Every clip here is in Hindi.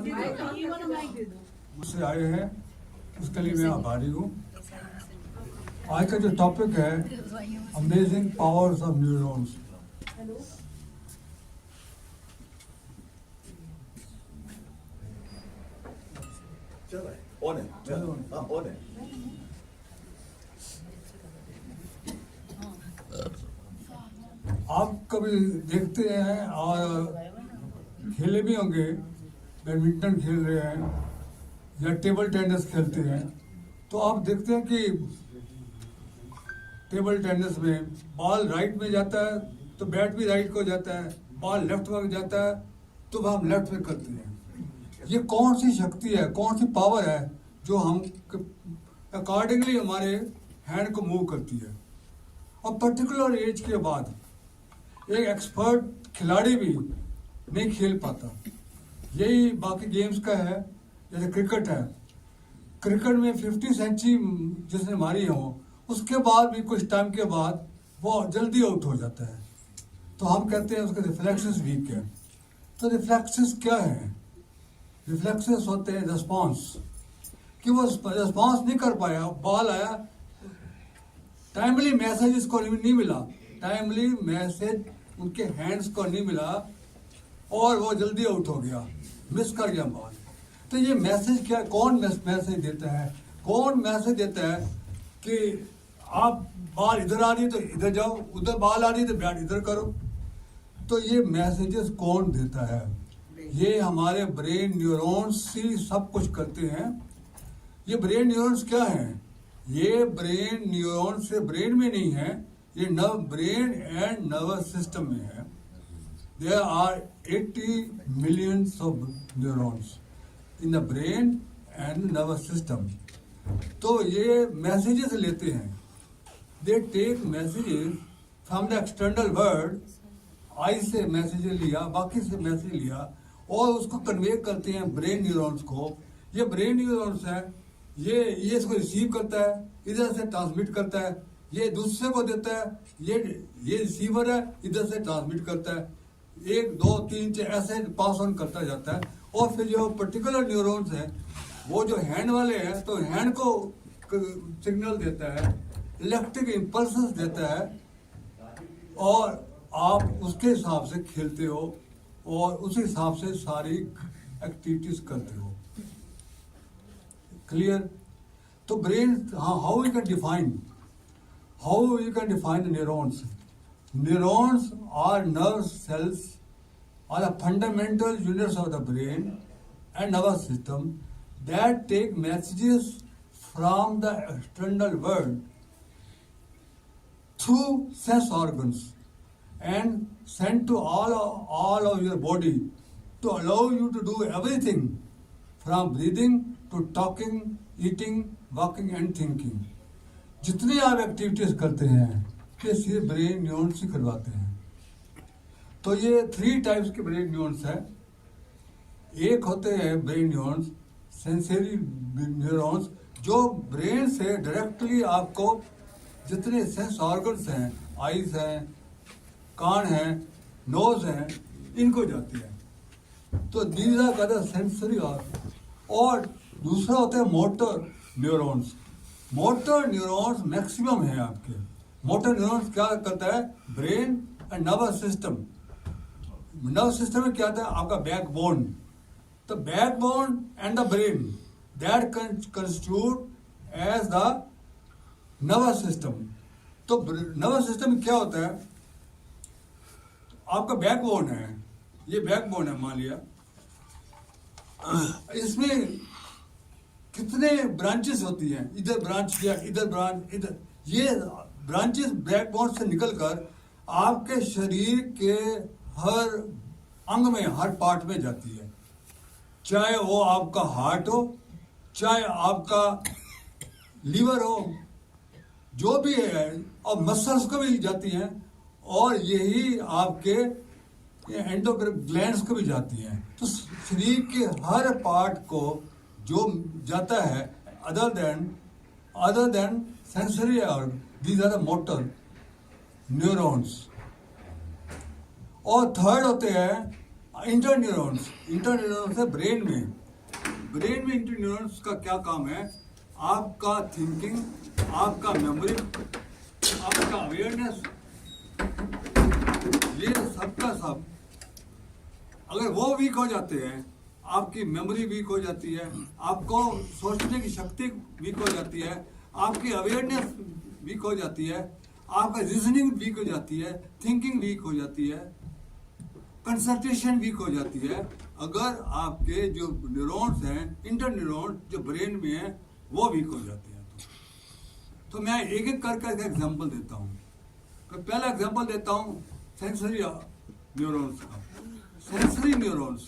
मुझसे आए हैं उसके लिए मैं आभारी हूँ। आज का जो टॉपिक है अमेजिंग पावर्स ऑफ न्यूरॉन्स। आप कभी देखते हैं और खेले भी होंगे, बैडमिंटन खेल रहे हैं या टेबल टेनिस खेलते हैं, तो आप देखते हैं कि टेबल टेनिस में बॉल राइट में जाता है तो बैट भी राइट को जाता है, बॉल लेफ्ट में जाता है तो वह हम लेफ्ट में करते हैं। ये कौन सी शक्ति है, कौन सी पावर है जो हम अकॉर्डिंगली हमारे हैंड को मूव करती है। और पर्टिकुलर एज के बाद एक एक्सपर्ट खिलाड़ी भी नहीं खेल पाता। यही बाकी गेम्स का है। जैसे क्रिकेट है, क्रिकेट में 50 सेंचुरी जिसने मारी हो उसके बाद भी कुछ टाइम के बाद वो जल्दी आउट हो जाता है, तो हम कहते हैं उसके रिफ्लेक्सेस वीक है। तो रिफ्लेक्सेस क्या है? रिफ्लेक्सेस होते हैं रिस्पॉन्स, कि वो रिस्पॉन्स नहीं कर पाया, बॉल आया, टाइमली मैसेज इसको नहीं मिला, टाइमली मैसेज उनके हैंड्स को नहीं मिला और वो जल्दी आउट हो गया, मिस कर गया बॉल। तो ये मैसेज क्या, कौन मैसेज देता है? कौन मैसेज देता है कि आप बॉल इधर आ रही है तो इधर जाओ, उधर बॉल आ रही है तो बैट इधर करो। तो ये मैसेजेस कौन देता है? ये हमारे ब्रेन न्यूरॉन्स ही सब कुछ करते हैं। ये ब्रेन न्यूरॉन्स क्या हैं? ये ब्रेन न्यूरॉन्स से ब्रेन में नहीं है, ये ब्रेन एंड नर्वस सिस्टम में है। There are 80 millions of neurons in the brain and nervous system. तो ये मैसेजेस लेते हैं, they take messages from the external world, आई से मैसेज लिया, बाकी से मैसेज लिया और उसको कन्वे करते हैं ब्रेन न्यूरॉन्स को। ये ब्रेन न्यूरॉन्स है, ये इसको रिसीव करता है, इधर से ट्रांसमिट करता है, ये दूसरे को देता है, ये रिसीवर है, इधर से ट्रांसमिट करता है, 1 2 3 4 ऐसे पास ऑन करता जाता है। और फिर जो पर्टिकुलर न्यूरॉन्स हैं वो जो हैंड वाले हैं तो हैंड को सिग्नल देता है, इलेक्ट्रिक इम्पल्सेस देता है और आप उसके हिसाब से खेलते हो और उस हिसाब से सारी एक्टिविटीज करते हो। क्लियर? तो brain, how you can define the neurons? Neurons are nerve cells, are the fundamental units of the brain and nervous system that take messages from the external world through sense organs and sent to all of your body to allow you to do everything from breathing to talking, eating, walking and thinking. जितनी आप एक्टिविटीज करते हैं ये सिर्फ ब्रेन न्यूरॉन्स ही करवाते हैं। तो ये 3 टाइप्स के ब्रेन न्यूरॉन्स है। एक होते हैं ब्रेन न्यूरॉन्स सेंसरी न्यूरॉन्स, जो ब्रेन से डायरेक्टली आपको जितने सेंस ऑर्गन्स हैं, आईज हैं, कान हैं, नोज हैं, इनको जाती है। तो these are called sensory organ. और दूसरा होता है motor neurons. Motor neurons maximum है आपके। मोटर न्यूरॉन्स क्या करता है? Brain and nervous system. Nervous system में क्या आता है? आपका बैकबोन। तो backbone and the brain that constitute as the nervous system. तो नर्वस सिस्टम में क्या होता है? आपका बैकबोन है, ये बैकबोन है मान लिया, इसमें कितने ब्रांचेस होती हैं, इधर ब्रांच किया, इधर ब्रांच, इधर, ये ब्रांचेस बैकबोन से निकलकर आपके शरीर के हर अंग में, हर पार्ट में जाती है। चाहे वो आपका हार्ट हो, चाहे आपका लीवर हो, जो भी है, और मसल्स को भी जाती हैं, और यही आपके एंडोक्राइन ग्लैंड्स को भी जाती हैं। तो शरीर के हर पार्ट को जो जाता है other than sensory organ, these are the motor neurons। और थर्ड होते हैं इंटरन्यूरॉन्स है ब्रेन में इंटरन्यूरॉन्स का क्या काम है? आपका थिंकिंग, आपका मेमोरी, आपका अवेयरनेस, ये सबका सब अगर वो वीक हो जाते हैं, आपकी मेमोरी वीक हो जाती है, आपको सोचने की शक्ति वीक हो जाती है, आपकी अवेयरनेस वीक हो जाती है, आपका रीजनिंग वीक हो जाती है, थिंकिंग वीक हो जाती है, कंसंट्रेशन वीक हो जाती है। अगर आपके जो न्यूरॉन्स हैं, इंटरन्यूरॉन्स जो ब्रेन में है, वो वीक हो जाते हैं। तो मैं एक एक करके एग्जांपल देता हूँ। तो पहला एग्जांपल देता हूँ सेंसरी न्यूरॉन्स का। सेंसरी न्यूरॉन्स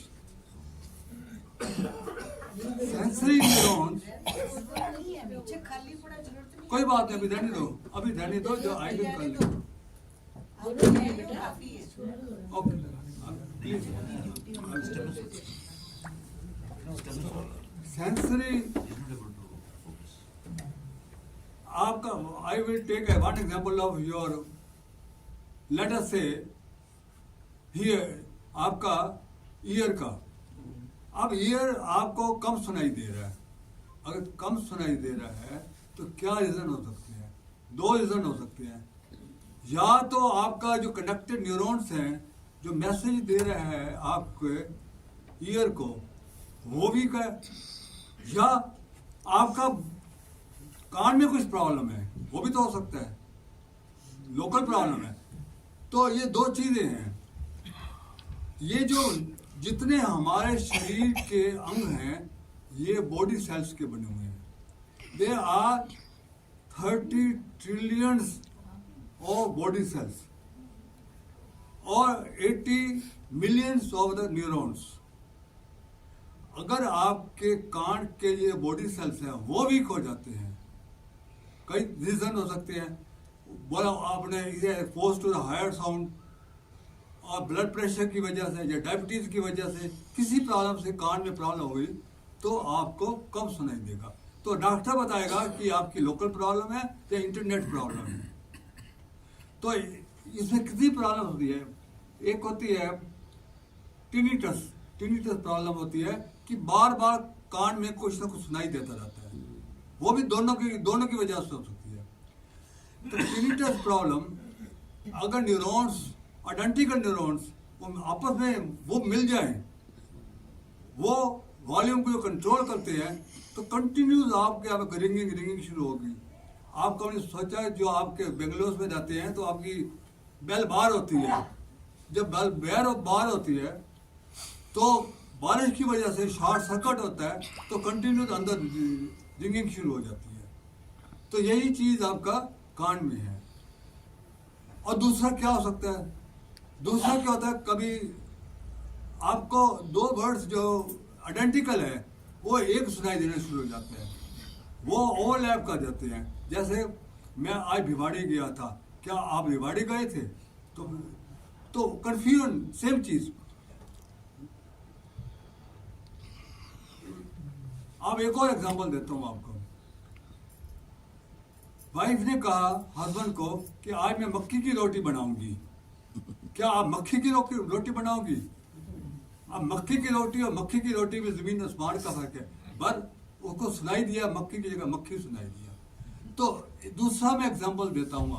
कोई बात नहीं, अभी रहने दो जो आई विल कर ले। ओके सेंसरी आपका, I will take one example of your, let us say here आपका ईयर का। अब ईयर आपको कम सुनाई दे रहा है। अगर कम सुनाई दे रहा है तो क्या रीजन हो सकते हैं? दो रीजन हो सकते हैं। या तो आपका जो कनेक्टेड न्यूरॉन्स हैं जो मैसेज दे रहा है आपके ईयर को, वो वीक है, या आपका कान में कुछ प्रॉब्लम है, वो भी तो हो सकता है, लोकल प्रॉब्लम है। तो ये दो चीजें हैं। ये जो जितने हमारे शरीर के अंग हैं, ये बॉडी सेल्स के बने हुए हैं। They are 30 trillions of body cells और 80 मिलियंस ऑफ द न्यूरॉन्स। अगर आपके कान के लिए बॉडी सेल्स हैं वो वीक हो जाते हैं, कई रीजन हो सकते हैं। बोला आपने expose to the higher sound, और ब्लड प्रेशर की वजह से या डायबिटीज की वजह से किसी प्रॉब्लम से कान में प्रॉब्लम हुई तो आपको कम सुनाई देगा। तो डॉक्टर बताएगा कि आपकी लोकल प्रॉब्लम है या इंटरनेट प्रॉब्लम है। तो इसमें कितनी प्रॉब्लम होती है? एक होती है टिनिटस प्रॉब्लम होती है कि बार बार कान में कुछ ना कुछ सुनाई देता रहता है। वो भी दोनों की वजह से हो सकती है। तो टिनिटस प्रॉब्लम, अगर न्यूरॉन्स, आइडेंटिकल न्यूरॉन्स आपस में वो मिल जाए, वो वॉल्यूम को कंट्रोल करते हैं, तो कंटिन्यूस आपके रिंगिंग शुरू होगी। आप कभी सोचा, जो आपके बेंगलोर में जाते हैं तो आपकी बेल बार होती है। जब बेल बार होती है तो बारिश की वजह से शॉर्ट सर्किट होता है, तो कंटिन्यूस अंदर रिंगिंग शुरू हो जाती है। तो यही चीज आपका कान में है। और दूसरा क्या हो सकता है? दूसरा क्या होता है, कभी आपको दो वर्ड्स जो आइडेंटिकल है वो एक सुनाई देने शुरू हो जाते हैं, वो ओवरलैप कर जाते हैं। जैसे मैं आज भिवाड़ी गया था, क्या आप भिवाड़ी गए थे? तो कंफ्यूजन, सेम चीज। अब एक और एग्जांपल देता हूं आपको। वाइफ ने कहा हस्बैंड को कि आज मैं मक्की की रोटी बनाऊंगी। क्या आप मक्खी की रोटी बनाओगी? अब मक्की की रोटी और मक्खी की रोटी में जमीन आसमान का फर्क है। पर उसको सुनाई दिया, मक्की की जगह मक्खी सुनाई दिया। तो दूसरा मैं एग्जांपल देता हूं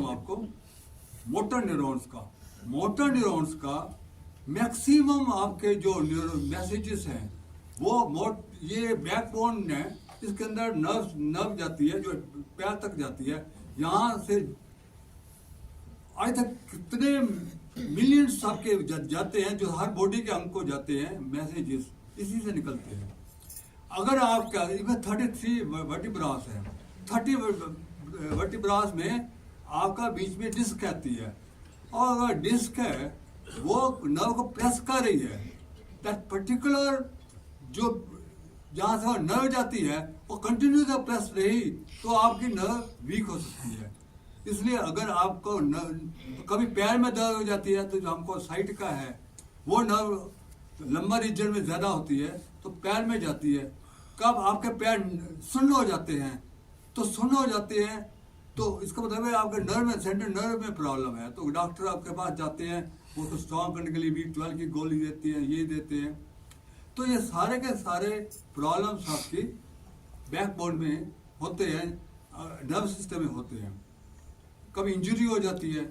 आपको, मोटर न्यूरॉन्स का मैक्सिमम आपके जो मैसेजेस हैं वो ये बैकबोन है, इसके अंदर नर्व जाती है जो पैर तक जाती है। यहाँ से आज तक कितने मिलियंस आपके जाते हैं, जो हर बॉडी के अंग को जाते हैं, मैसेजेस इसी से निकलते हैं। अगर आपका इसमें 33 वर्टिब्रास है, 30 वर्टिब्रास में आपका बीच में डिस्क आती है, और अगर डिस्क है वो नर्व को प्रेस कर रही है, दैट पर्टिकुलर जो जहाँ से नर्व जाती है वो कंटिन्यूस प्रेस रही तो आपकी नर्व वीक हो सकती है। इसलिए अगर आपको कभी पैर में दर्द हो जाती है तो जो हमको साइड का है वो नर्व लंबा रीजन में ज्यादा होती है तो पैर में जाती है। कब आपके पैर सुन्न हो जाते हैं तो इसका मतलब है आपके नर्व में, सेंट्रल नर्व में प्रॉब्लम है, तो डॉक्टर आपके पास जाते हैं, उसको स्ट्रॉन्ग करने के लिए B12 की गोली देते हैं, ये देते हैं। तो ये सारे के सारे प्रॉब्लम्स आपकी बैकबोन में होते हैं, नर्व सिस्टम में होते हैं। कभी इंजरी हो जाती है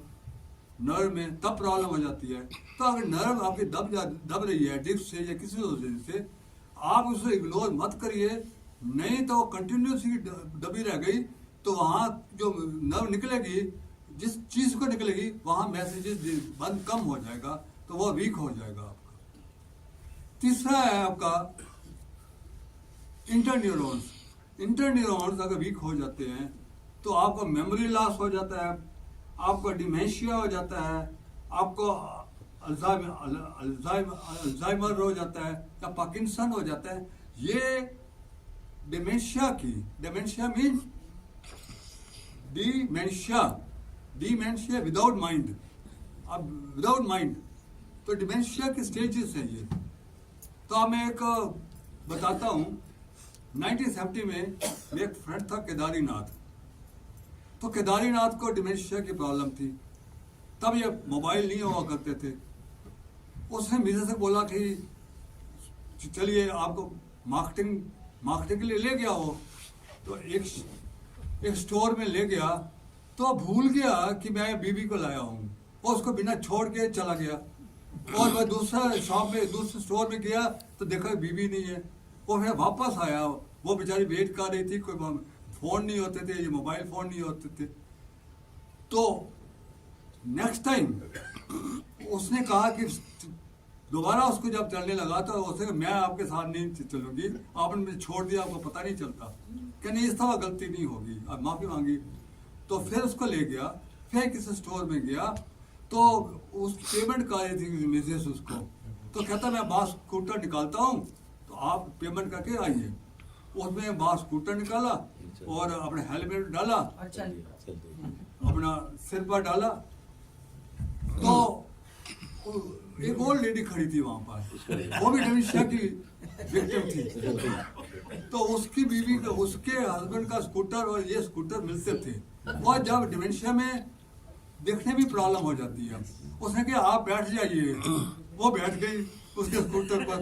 नर्व में, तब प्रॉब्लम हो जाती है। तो अगर नर्व आपकी दब रही है डिस्क से या किसी वजह से, आप उसे इग्नोर मत करिए, नहीं तो कंटिन्यूसली दबी रह गई तो वहाँ जो नर्व निकलेगी, जिस चीज को निकलेगी वहाँ मैसेजेस बंद कम हो जाएगा, तो वो वीक हो जाएगा आपका। तीसरा है आपका इंटरन्यूरॉन्स। इंटरन्यूरॉन्स अगर वीक हो जाते हैं तो आपको मेमोरी लॉस हो जाता है, आपको डिमेंशिया हो जाता है, आपको अल्जाइमर हो जाता है या पार्किंसन हो जाता है। ये dementia means dementia without mind. अब विदाउट माइंड तो डिमेंशिया की स्टेजेस है ये। तो अब मैं एक बताता हूँ। 1970 में मेरा एक फ्रेंड था केदारीनाथ। तो केदारीनाथ को डिमेंशिया की प्रॉब्लम थी। तब ये मोबाइल नहीं हुआ करते थे। उसने मुझे से बोला कि चलिए आपको मार्केटिंग के लिए ले गया वो। तो एक स्टोर में ले गया तो भूल गया कि मैं बीबी को लाया हूँ, और उसको बिना छोड़ के चला गया। और मैं दूसरे स्टोर में गया तो देखा बीबी नहीं है। वो फिर वापस आया, वो बेचारी वेट कर रही थी, कोई फोन नहीं होते थे, ये मोबाइल फोन नहीं होते थे। तो नेक्स्ट टाइम उसने कहा कि दोबारा उसको जब चलने लगा तो उसने मैं आपके साथ नहीं चलूंगी, आपने मुझे छोड़ दिया, आपको पता नहीं चलता। कि नहीं, इस तरह गलती नहीं होगी, अब माफी मांगी। तो फिर उसको ले गया, फिर किसी स्टोर में गया तो उस पेमेंट कर रही थी मिसेस उसको। तो कहता मैं बाहर स्कूटर निकालता हूँ, तो आप पेमेंट करके आइए। उसमें बाहर स्कूटर निकाला और अपने हेलमेट डाला, अपना सिर पर डाला। तो एक और लेडी खड़ी थी वहां पर, वो भी डिमेंशिया की विक्टिम थी। तो उसकी बीवी का, उसके हस्बैंड का स्कूटर और ये स्कूटर मिलते थे। और जब डिमेंशिया में देखने भी प्रॉब्लम हो जाती है, उसने कहा आप बैठ जाइए। वो बैठ गई उसके स्कूटर पर।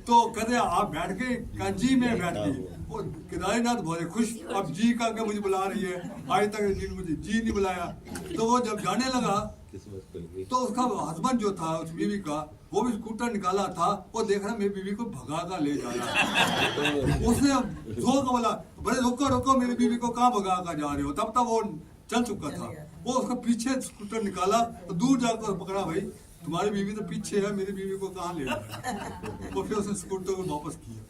तो कहते आप बैठ गए? कहा जी मैं बैठ गई। वो केदारीनाथ बहुत खुश, अब जी का के मुझे बुला रही है, आज तक मुझे जी नहीं बुलाया। तो वो जब जाने लगा तो उसका हस्बैंड जो था उस बीवी का, वो भी स्कूटर निकाला था, वो देख रहा मेरी बीवी को भगा कर ले जा रहा है। उसने जोर का बोला, बड़े रोको मेरी बीवी को कहाँ भगा कर जा रहे हो। तब तक वो चल चुका था। वो उसका पीछे स्कूटर निकाला तो दूर जाकर पकड़ा, भाई तुम्हारी बीवी तो पीछे है, मेरी बीवी को कहाँ ले जा रहा है। तो फिर उसने स्कूटर को वापस किया।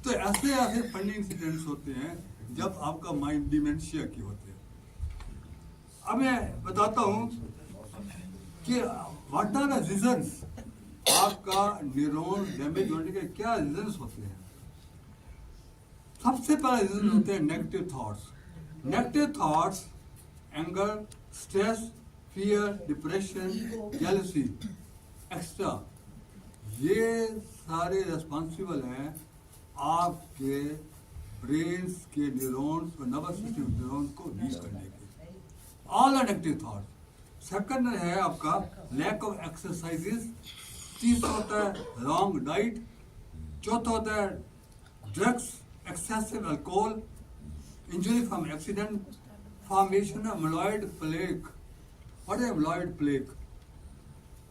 तो ऐसे फनी इंसिडेंट्स होते हैं जब आपका माइंड डिमेंशिया की होते हैं। अब मैं बताता हूँ कि व्हाट आर द रीजंस, आपका न्यूरॉन डैमेज होने के क्या रीजंस होते हैं। सबसे पहला रीजन होते हैं negative thoughts. Negative thoughts, anger, stress, fear, depression, jealousy, extra, ये सारे रिस्पॉन्सिबल हैं आपके ब्रेन्स के न्यूरॉन्स और नर्वस सिस्टम न्यूरॉन्स को वीक करने के। All are negative thoughts. Second है आपका लैक ऑफ एक्सरसाइजेस। तीसरा होता है रॉन्ग डाइट। चौथा होता है drugs, excessive alcohol, injury from accident, formation of amyloid plaque. What is amyloid plaque?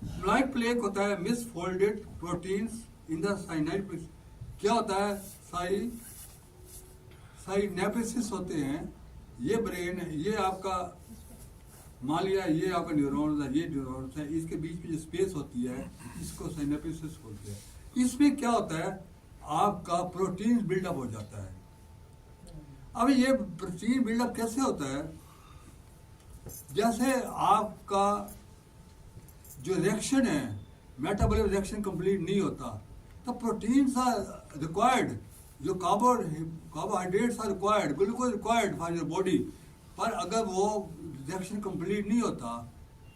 Amyloid plaque होता है misfolded proteins in the cyanide. क्या होता है? साइनेप्सिस होते हैं। ये ब्रेन, ये आपका मान लिया ये आपका न्यूरॉन्स है, ये न्यूरॉन्स है, इसके बीच में जो स्पेस होती है इसको साइनेप्सिस बोलते हैं। इसमें क्या होता है? आपका प्रोटीन बिल्डअप हो जाता है। अब ये प्रोटीन बिल्डअप कैसे होता है? जैसे आपका जो रिएक्शन है, मेटाबॉलिक रिएक्शन कंप्लीट नहीं होता, तो प्रोटीन्स आर रिक्वायर्ड, जो carbohydrates are required, glucose required for your body. पर अगर वो रिएक्शन कंप्लीट नहीं होता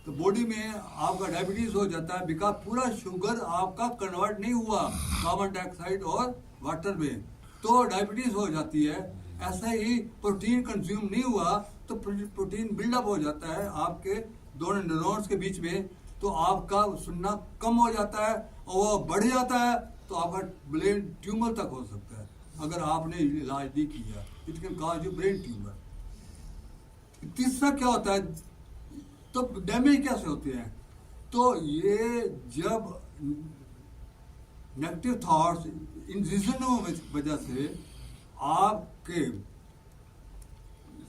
तो बॉडी में आपका डायबिटीज हो जाता है, बिकॉज पूरा शुगर आपका कन्वर्ट नहीं हुआ कार्बन डाइऑक्साइड और वाटर में, तो डायबिटीज हो जाती है। ऐसा ही प्रोटीन कंज्यूम नहीं हुआ तो प्रोटीन बिल्डअप हो जाता है आपके दोनों न्यूरॉन्स के बीच में, तो आपका सुनना कम हो जाता है और वो बढ़ जाता है तो आपका ब्रेन ट्यूमर तक हो सकता है अगर आपने इलाज नहीं किया। It can cause you brain tumour. तीसरा क्या होता है, तो डैमेज कैसे होते हैं, तो ये जब नेगेटिव थॉट्स इन रीजनों की वजह से आपके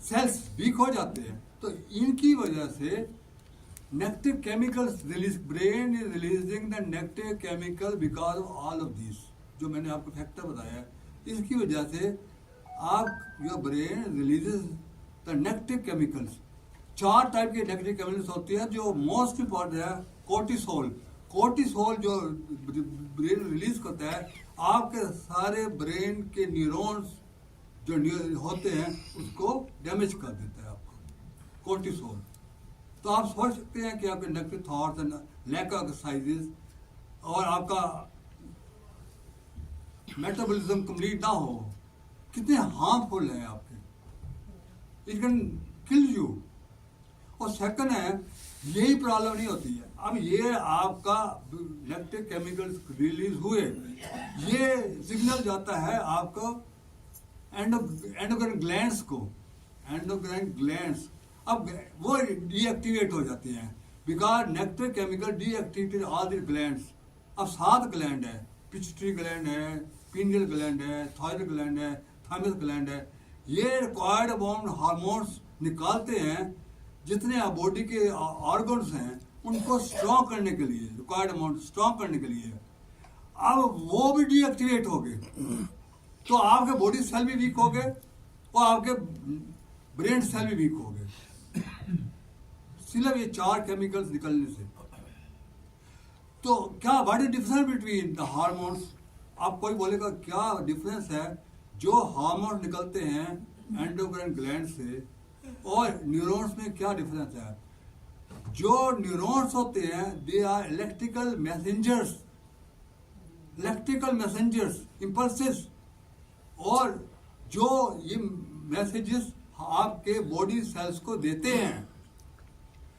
सेल्स वीक हो जाते हैं, तो इनकी वजह से negative chemicals release, brain is releasing the negative chemical because of all of this, जो मैंने आपको फैक्टर बताया है, इसकी वजह से आप your brain releases the negative chemicals. 4 type के नेगेटिव केमिकल्स होते हैं जो मोस्ट इंपॉर्टेंट है। कोर्टिसोल, कोर्टिसोल जो ब्रेन रिलीज करता है, आपके सारे ब्रेन के न्यूरॉन्स जो होते हैं उसको डैमेज कर देता है आपको कोर्टिसोल। तो आप सोच सकते हैं कि आपके negative thoughts and lack of exercises और आपका मेटाबॉलिज्म कंप्लीट ना हो, कितने हार्मफुल है आपके, इट कैन किल यू। और सेकंड है, यही प्रॉब्लम नहीं होती है, अब ये आपका नेगेटिव केमिकल्स रिलीज हुए, ये सिग्नल जाता है आपको एंडोक्राइन ग्लैंड्स को, एंडोक्राइन ग्लैंड्स अब वो डीएक्टिवेट हो जाते हैं because negative chemical deactivated all the glands. अब 7 ग्लैंड है, पिट्यूटरी ग्लैंड है, पीनियल ग्लैंड है, थायराइड ग्लैंड है, थाइमस ग्लैंड है, ये रिक्वायर्ड अमाउंट हार्मोन्स निकालते हैं जितने बॉडी के ऑर्गन्स हैं उनको स्ट्रॉन्ग करने के लिए, रिक्वायर्ड अमाउंट स्ट्रॉन्ग करने के लिए। अब वो भी डीएक्टिवेट हो गए तो आपके बॉडी सेल भी वीक हो गए और आपके ब्रेन सेल भी वीक हो गए, सिर्फ ये 4 केमिकल्स निकलने से। तो क्या what is difference between the hormones? आप कोई बोलेगा क्या डिफरेंस है जो हार्मोन्स निकलते हैं एंडोक्राइन ग्लैंड से और न्यूरॉन्स में, क्या डिफरेंस है? जो न्यूरॉन्स होते हैं they are electrical messengers, electrical messengers, impulses, और जो ये मैसेजेस आपके बॉडी सेल्स को देते हैं।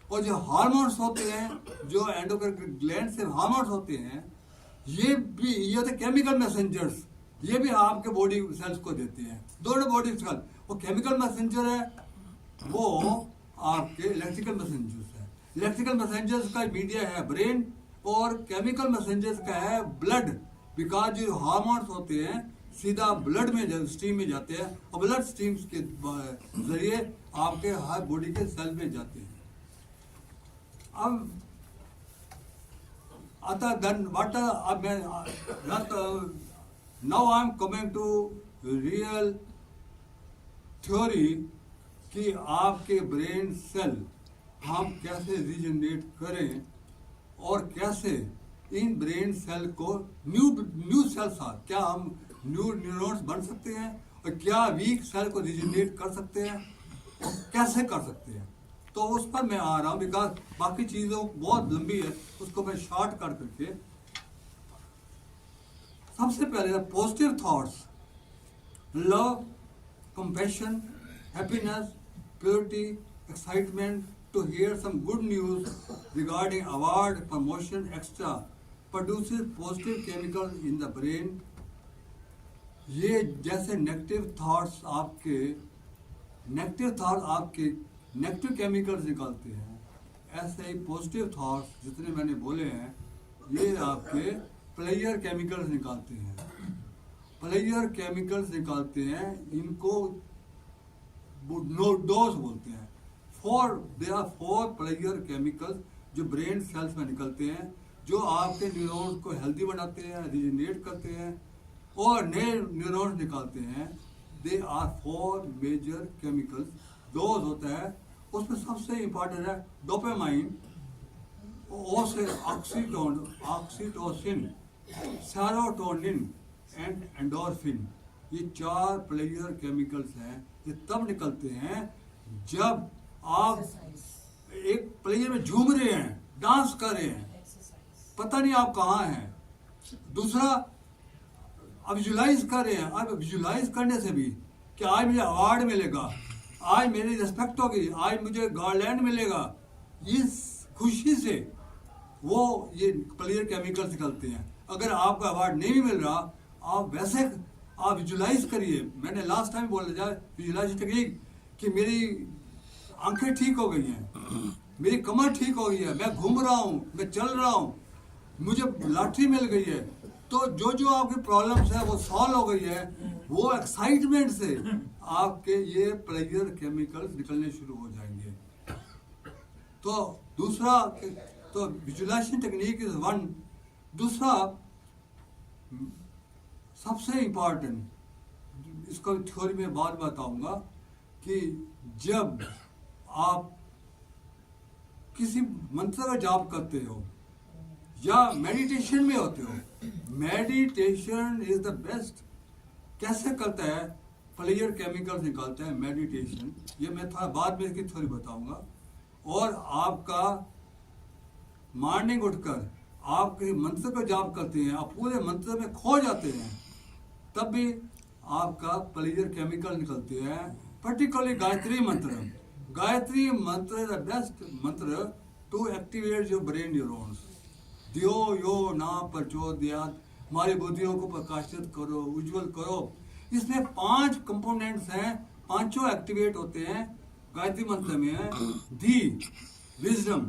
और जो हार्मोन्स होते हैं, जो एंडोक्राइन ग्लैंड से हार्मोन्स होते हैं, ये भी ये होते केमिकल मैसेंजर्स, ये भी आपके बॉडी सेल्स को देते हैं। दोनों बॉडी सेल, वो केमिकल मैसेंजर है, वो आपके इलेक्ट्रिकल मैसेंजर्स है। इलेक्ट्रिकल मैसेंजर्स का मीडिया है ब्रेन और केमिकल मैसेंजर्स का है ब्लड, बिकॉज जो हार्मोन्स होते हैं सीधा ब्लड में स्ट्रीम में जाते हैं और ब्लड स्ट्रीम्स के जरिए आपके हर बॉडी के सेल में जाते हैं। अब आता देन व्हाट अब मैं now I am coming to real theory कि आपके ब्रेन सेल हम कैसे रीजनरेट करें और कैसे इन ब्रेन सेल को न्यू सेल्स, क्या हम न्यू न्यूरॉन्स बन सकते हैं और क्या वीक सेल को रीजनरेट कर सकते हैं और कैसे कर सकते हैं। तो उस पर मैं आ रहा हूँ बिकॉज बाकी चीज़ों बहुत लंबी है, उसको मैं शॉर्ट कर करके सबसे पहले positive thoughts, love, compassion, happiness, purity, excitement to hear some good news regarding award, promotion, extra produces positive chemicals in the brain। ये जैसे नेगेटिव थॉट्स आपके नेगेटिव केमिकल्स निकालते हैं, ऐसे ही पॉजिटिव थॉट्स जितने मैंने बोले हैं ये आपके प्लेयर केमिकल्स निकालते हैं। प्लेयर केमिकल्स निकालते हैं, इनको डोज बोलते हैं। there are 4 प्लेयर केमिकल्स जो ब्रेन सेल्स में निकलते हैं, जो आपके न्यूरॉन्स को हेल्दी बनाते हैं, रीजनरेट करते हैं और नए न्यूरॉन्स निकालते हैं। They are 4 major chemicals. Dose होता है, उसमें सबसे इंपॉर्टेंट है डोपामाइन, ओ से ऑक्सीटोसिन, सेरोटोनिन एंड एंडोर्फिन। ये 4 प्लेयर केमिकल्स हैं। ये तब निकलते हैं जब आप एक प्लेयर में झूम रहे हैं, डांस कर रहे हैं, पता नहीं आप कहाँ हैं। दूसरा, आप विजुलाइज कर रहे हैं। आप विजुलाइज करने से भी कि आज मुझे अवार्ड मिलेगा, आज मेरी रिस्पेक्ट होगी, आज मुझे गार्लैंड मिलेगा, इस खुशी से वो ये प्लेयर केमिकल्स निकलते हैं। अगर आपका अवार्ड नहीं भी मिल रहा, आप वैसे आप विजुलाइज करिए। मैंने लास्ट टाइम बोला था विजुलाइज टेक्निक कि मेरी आंखें ठीक हो गई हैं, मेरी कमर ठीक हो गई है, मैं घूम रहा हूँ, मैं चल रहा हूँ, मुझे लॉटरी मिल गई है। तो जो जो आपकी प्रॉब्लम्स है वो सॉल्व हो गई है, वो एक्साइटमेंट से आपके ये प्लेजर केमिकल्स निकलने शुरू हो जाएंगे। तो दूसरा, तो विजुलाइजेशन टेक्निक इज वन। दूसरा सबसे इम्पॉर्टेंट, इसको थ्योरी में बाद बताऊंगा, कि जब आप किसी मंत्र का जाप करते हो या मेडिटेशन में होते हो, मेडिटेशन इज द बेस्ट। कैसे करता है? प्लेयर केमिकल्स निकालता है मेडिटेशन, ये मैं थोड़ा बाद में इसकी थ्योरी बताऊंगा। और आपका मॉर्निंग उठकर आप किसी मंत्र का जाप करते हैं, आप पूरे मंत्र में खो जाते हैं, तब भी आपका प्लेजर केमिकल निकलते हैं। Particularly Gayatri mantra. Gayatri mantra is the best mantra to activate your brain neurons. दियो यो ना प्रचोदयात्, हमारी बुद्धियों को प्रकाशित करो, उज्जवल करो। इसमें 5 कंपोनेंट्स हैं, पांचों एक्टिवेट होते हैं गायत्री मंत्र में है। धी विजडम,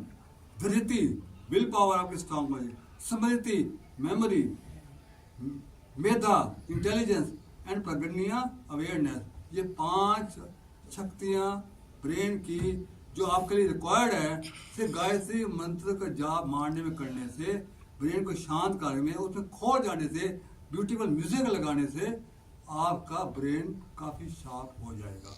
धृति विल पावर आपकी स्ट्रॉन्ग हो जाए, स्मृति मेमोरी, मेधा इंटेलिजेंस एंड प्रज्ञा अवेयरनेस। ये 5 शक्तियां ब्रेन की जो आपके लिए रिक्वायर्ड है, सिर्फ गायत्री मंत्र का जाप मारने में करने से, ब्रेन को शांत करने में, उसमें खो जाने से, ब्यूटीफुल म्यूजिक लगाने से आपका ब्रेन काफी शार्प हो जाएगा।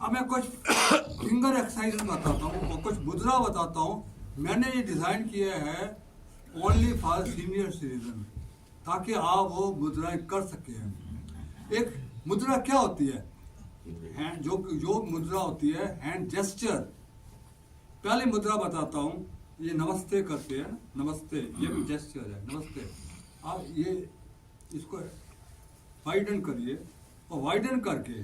अब मैं कुछ फिंगर एक्सरसाइज बताता हूँ और कुछ मुद्रा बताता हूँ। मैंने ये डिजाइन किया है ओनली फॉर सीनियर सिटीजन, ताकि आप वो मुद्राएं कर सकें। एक मुद्रा क्या होती है? हैंड, जो मुद्रा होती है हैंड जेस्चर। पहले मुद्रा बताता हूँ, ये नमस्ते करते हैं, नमस्ते, ये भी जेस्चर है, नमस्ते। आप ये इसको वाइडन करिए और वाइडन करके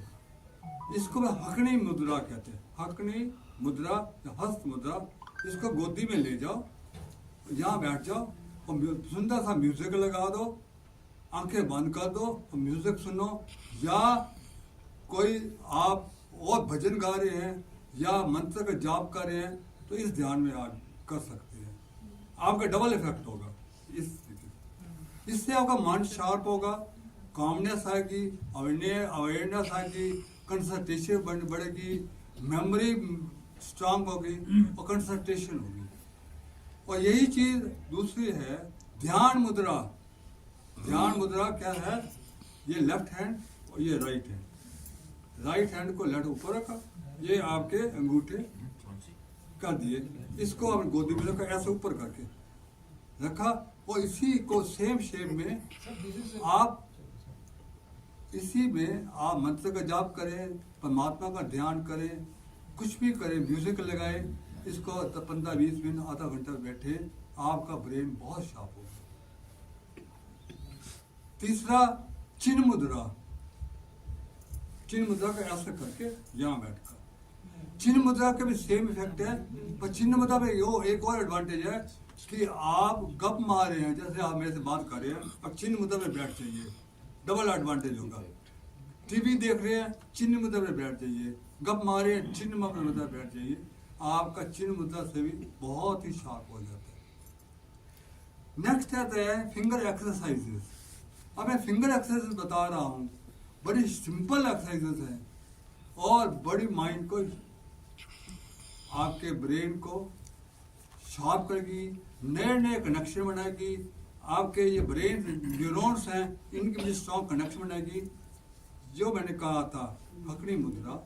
इसको हकनी मुद्रा कहते हैं। हकनी मुद्रा या हस्त मुद्रा। इसको गोदी में ले जाओ, यहाँ बैठ जाओ और सुंदर सा म्यूजिक लगा दो, आंखें बंद कर दो और म्यूजिक सुनो। या कोई आप और भजन गा रहे हैं या मंत्र का जाप कर रहे हैं, तो इस ध्यान में आप कर सकते हैं। आपका डबल इफेक्ट होगा इस स्थिति। इससे आपका मन शार्प होगा, कॉमनेस आएगी, अवेयरनेस आएगी, कंसंट्रेशन बढ़ेगी, मेमोरी स्ट्रांग होगी और कंसंट्रेशन होगी। और यही चीज दूसरी है ध्यान मुद्रा। ध्यान मुद्रा क्या है? ये लेफ्ट हैंड और ये राइट हैंड। राइट हैंड को लेफ्ट ऊपर रखा, ये आपके अंगूठे कर दिए, इसको आप गोदी में रखा, ऐसे ऊपर करके रखा। और इसी को सेम शेप में आप इसी में आप मंत्र का जाप करें, परमात्मा का ध्यान करें, कुछ भी करें, म्यूजिक लगाएं, इसको 15-20 मिनट आधा घंटा बैठे, आपका ब्रेन बहुत शार्प होगा। तीसरा चिन्ह मुद्रा। चिन्ह मुद्रा का ऐसा करके यहाँ बैठकर, चिन्ह मुद्रा का भी सेम इफेक्ट है, पर चिन्ह मुद्रा में एक और एडवांटेज है कि आप गप मार रहे हैं, जैसे आप मेरे से बात कर रहे हैं, और चिन्ह मुद्रा में बैठ जाइए, डबल एडवांटेज होगा। टीवी देख रहे हैं, चिन्ह मुद्रा में बैठ जाइए, गप मारे चिन्ह मुद्रा बैठ जाइए, आपका चिन्ह मुद्रा से भी बहुत ही शार्प हो जाता है। नेक्स्ट आता है फिंगर एक्सरसाइजेस। अब मैं फिंगर एक्सरसाइजेस बता रहा हूँ, बड़ी सिंपल एक्सरसाइजेस हैं और बड़ी माइंड को, आपके ब्रेन को शार्प करेगी, नए नए कनेक्शन बनाएगी। आपके ये ब्रेन न्यूरॉन्स हैं, इनके बीच स्ट्रॉन्ग कनेक्शन बनाएगी। जो मैंने कहा था हकनी मुद्रा,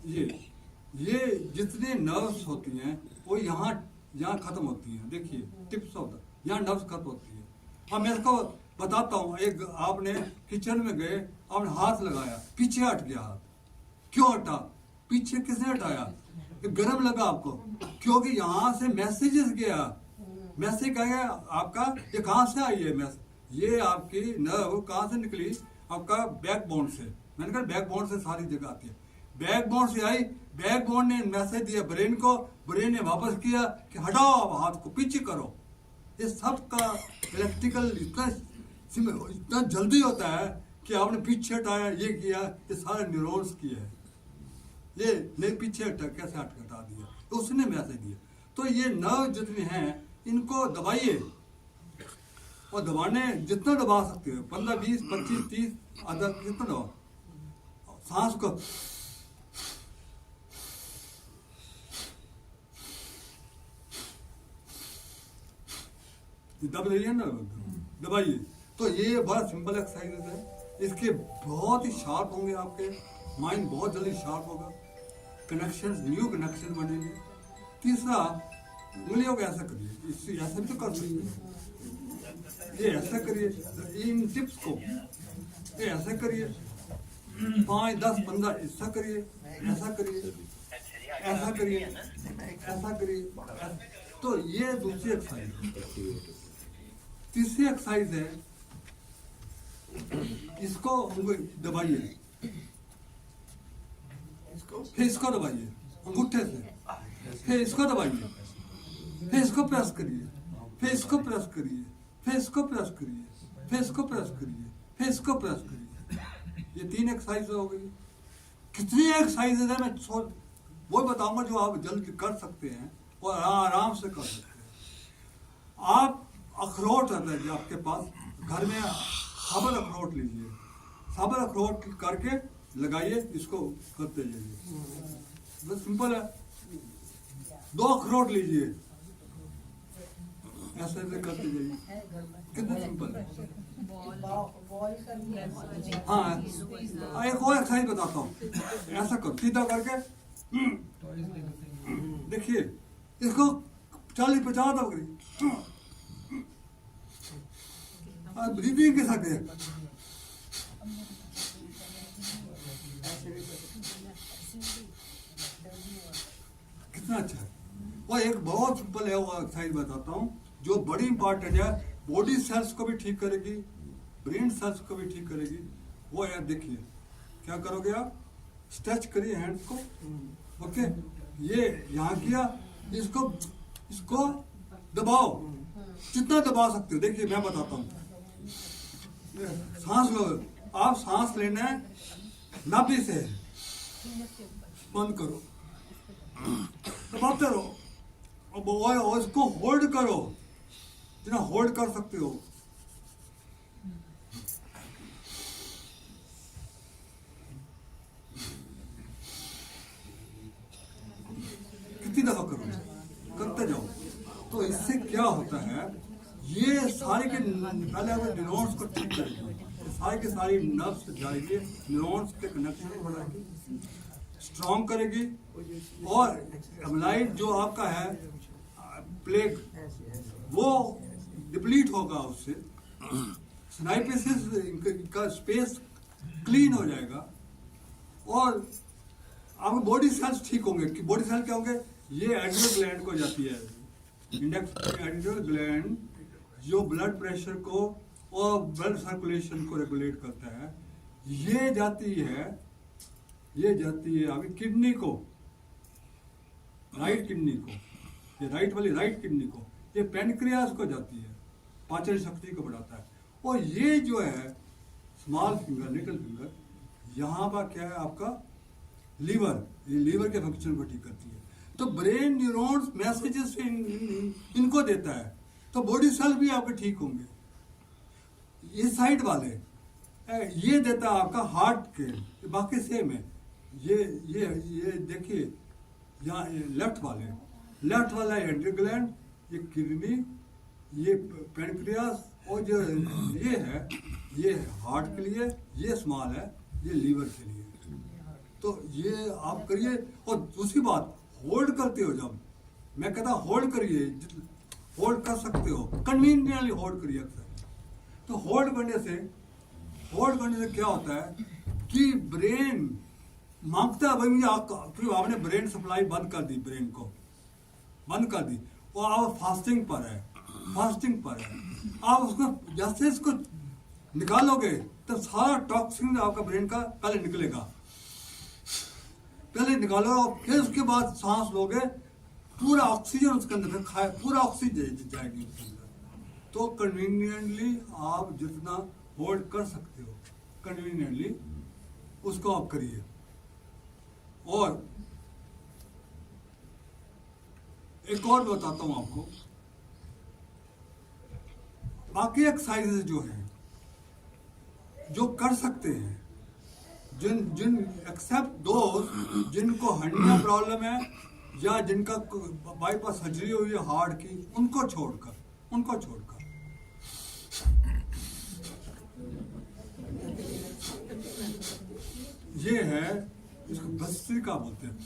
ये जितने नर्व्स होती हैं वो यहाँ खत्म होती हैं। देखिए टिप्स ऑफ द, यहाँ नर्व्स खत्म होती है। अब मैं इसको बताता हूँ। एक आपने किचन में गए, आपने हाथ लगाया, पीछे हट गया हाथ, क्यों हटा? पीछे किसने हटाया? गर्म लगा आपको, क्योंकि यहाँ से मैसेजेस गया। मैसेज क्या गया आपका? ये कहाँ से आई है मैसेज? ये आपकी नर्व कहाँ से निकली? आपका बैकबोन से। मैंने कहा बैकबोन से सारी जगह आती है। बैकबोन से आई, बैकबोन ने मैसेज दिया ब्रेन को, ब्रेन ने वापस किया कि हटाओ अब हाथ को, पीछे करो। ये सब का इलेक्ट्रिकल इतना जल्दी होता है कि आपने पीछे हटाया, ये किया, ये सारे न्यूरॉन्स किया है। ये नहीं पीछे कैसे हटा दिया, तो उसने मैसेज दिया। तो ये नर्व जितने हैं इनको दबाइए, और दबाने जितना दबा सकते हो, 15, 20, 25, 30 आधा जितना दबाओ। सांस को दब रही है ना, दबाइए। तो ये बड़ा सिंपल एक्सरसाइज है, इसके बहुत ही शार्प होंगे, आपके माइंड बहुत जल्दी शार्प होगा, कनेक्शंस, न्यू कनेक्शन बनेंगे। तीसरा, उंगलियों को ऐसा करिए, इससे ऐसा भी तो कर सकते हैं, ये ऐसा करिए, इन टिप्स को ये ऐसा करिए, 5, 10, 15 ऐसा करिए, ऐसा करिए, ऐसा करिए, ऐसा करिए। तो ये दूसरी एक्सरसाइज। तीसरी एक्सरसाइज है, इसको दबाइए, फिर इसको दबाइए अंगूठे से, फिर इसको दबाइए, फिर इसको प्रेस करिए, फिर इसको प्रेस करिए, फिर इसको प्रेस करिए, फिर इसको प्रेस करिए, फिर इसको प्रेस करिए। ये 3 एक्सरसाइज हो गई। कितनी एक्सरसाइजेज है मैं वो बताऊंगा जो आप जल्द कर सकते हैं और आराम से कर सकते हैं। आप अखरोट रहता है जो आपके पास घर में, साबुत अखरोट लीजिए, साबुत अखरोट करके लगाइए, इसको करते जाइए, बस सिंपल है। 2 अखरोट लीजिए, ऐसे ऐसे करते जाइए, कितना सिंपल है। हाँ, एक और एक्सरसाइज बताता हूँ, ऐसा करो, सीधा करके देखिए, इसको 40-50 दब करिए, ब्रीदिंग के साथ कितना अच्छा है। और एक बहुत सिंपल है वो एक्सरसाइज बताता हूँ जो बड़ी इंपॉर्टेंट है, बॉडी सेल्स को भी ठीक करेगी, ब्रेन सेल्स को भी ठीक करेगी। वो यार देखिए क्या करोगे आप, स्ट्रेच करिए हैंड्स को, ओके, ये यहाँ किया, इसको दबाओ, जितना दबा सकते हो। देखिए मैं बताता हूँ, सांस लो, आप सांस लेना है नाभि से, बंद करो, दबाते रहो, और इसको होल्ड करो, जितना होल्ड कर सकते हो। कितनी दफा करो, करते जाओ। तो इससे क्या होता है, ये सारे के पहले न्यूरॉन्स को ठीक करेगी, सारी के सारी नर्व्स जाएगी, न्यूरॉन्स के कनेक्शन को बढ़ाएगी, स्ट्रॉन्ग करेगी। और एमलाइट जो आपका है प्लेग, वो डिप्लीट होगा, उससे सिनाइपिस का स्पेस क्लीन हो जाएगा, और आपके बॉडी सेल्स ठीक होंगे। कि बॉडी सेल क्या होंगे, ये एड्रिनल ग्लैंड को जाती है, इंडेक्स एड्रिनल ग्लैंड जो ब्लड प्रेशर को और ब्लड सर्कुलेशन को रेगुलेट करता है, ये जाती है अभी किडनी को, राइट किडनी को, ये राइट वाली राइट किडनी को, ये पैनक्रियास को जाती है, पाचन शक्ति को बढ़ाता है। और ये जो है स्मॉल फिंगर, लिटिल फिंगर, यहाँ पर क्या है आपका लीवर, ये लीवर के फंक्शन को ठीक करती है। तो ब्रेन न्यूरॉन्स मैसेजेस इनको देता है, तो बॉडी सेल भी आपके ठीक होंगे। ये साइड वाले ये देता है आपका हार्ट के, बाकी सेम है। ये देखिए यहाँ लेफ्ट वाला एड्रिनल ग्लैंड, ये किडनी, ये पैनक्रियास, और जो ये है ये हार्ट के लिए, ये स्मॉल है, ये लीवर के लिए। तो ये आप करिए। और दूसरी बात, होल्ड करते हो, जब मैं कहता होल्ड करिए, होल्ड कर सकते हो, कन्वीनियंटली होल्ड करिए अक्सर। तो होल्ड करने से क्या होता है कि ब्रेन मांगता है, भाई मुझे आपने ब्रेन सप्लाई बंद कर दी, ब्रेन को बंद कर दी, और आप फास्टिंग पर है, आप उसको जैसे इसको निकालोगे तो सारा टॉक्सिन आपका ब्रेन का पहले निकलेगा, पहले निकालो और फिर उसके बाद सांस लोगे, पूरा ऑक्सीजन उसके अंदर, फिर खाए पूरा ऑक्सीजन जाएगी उसके अंदर। तो कन्वीनियंटली आप जितना होल्ड कर सकते हो कन्वीनियंटली उसको आप करिए। और एक और बताता हूं आपको, बाकी एक्सरसाइजेज जो हैं जो कर सकते हैं, जिन एक्सेप्ट दोस्त जिनको हड्डियां प्रॉब्लम है या जिनका बाईपास सर्जरी हुई है हार्ट की, उनको छोड़कर ये है, इसको भस्त्रिका बोलते हैं,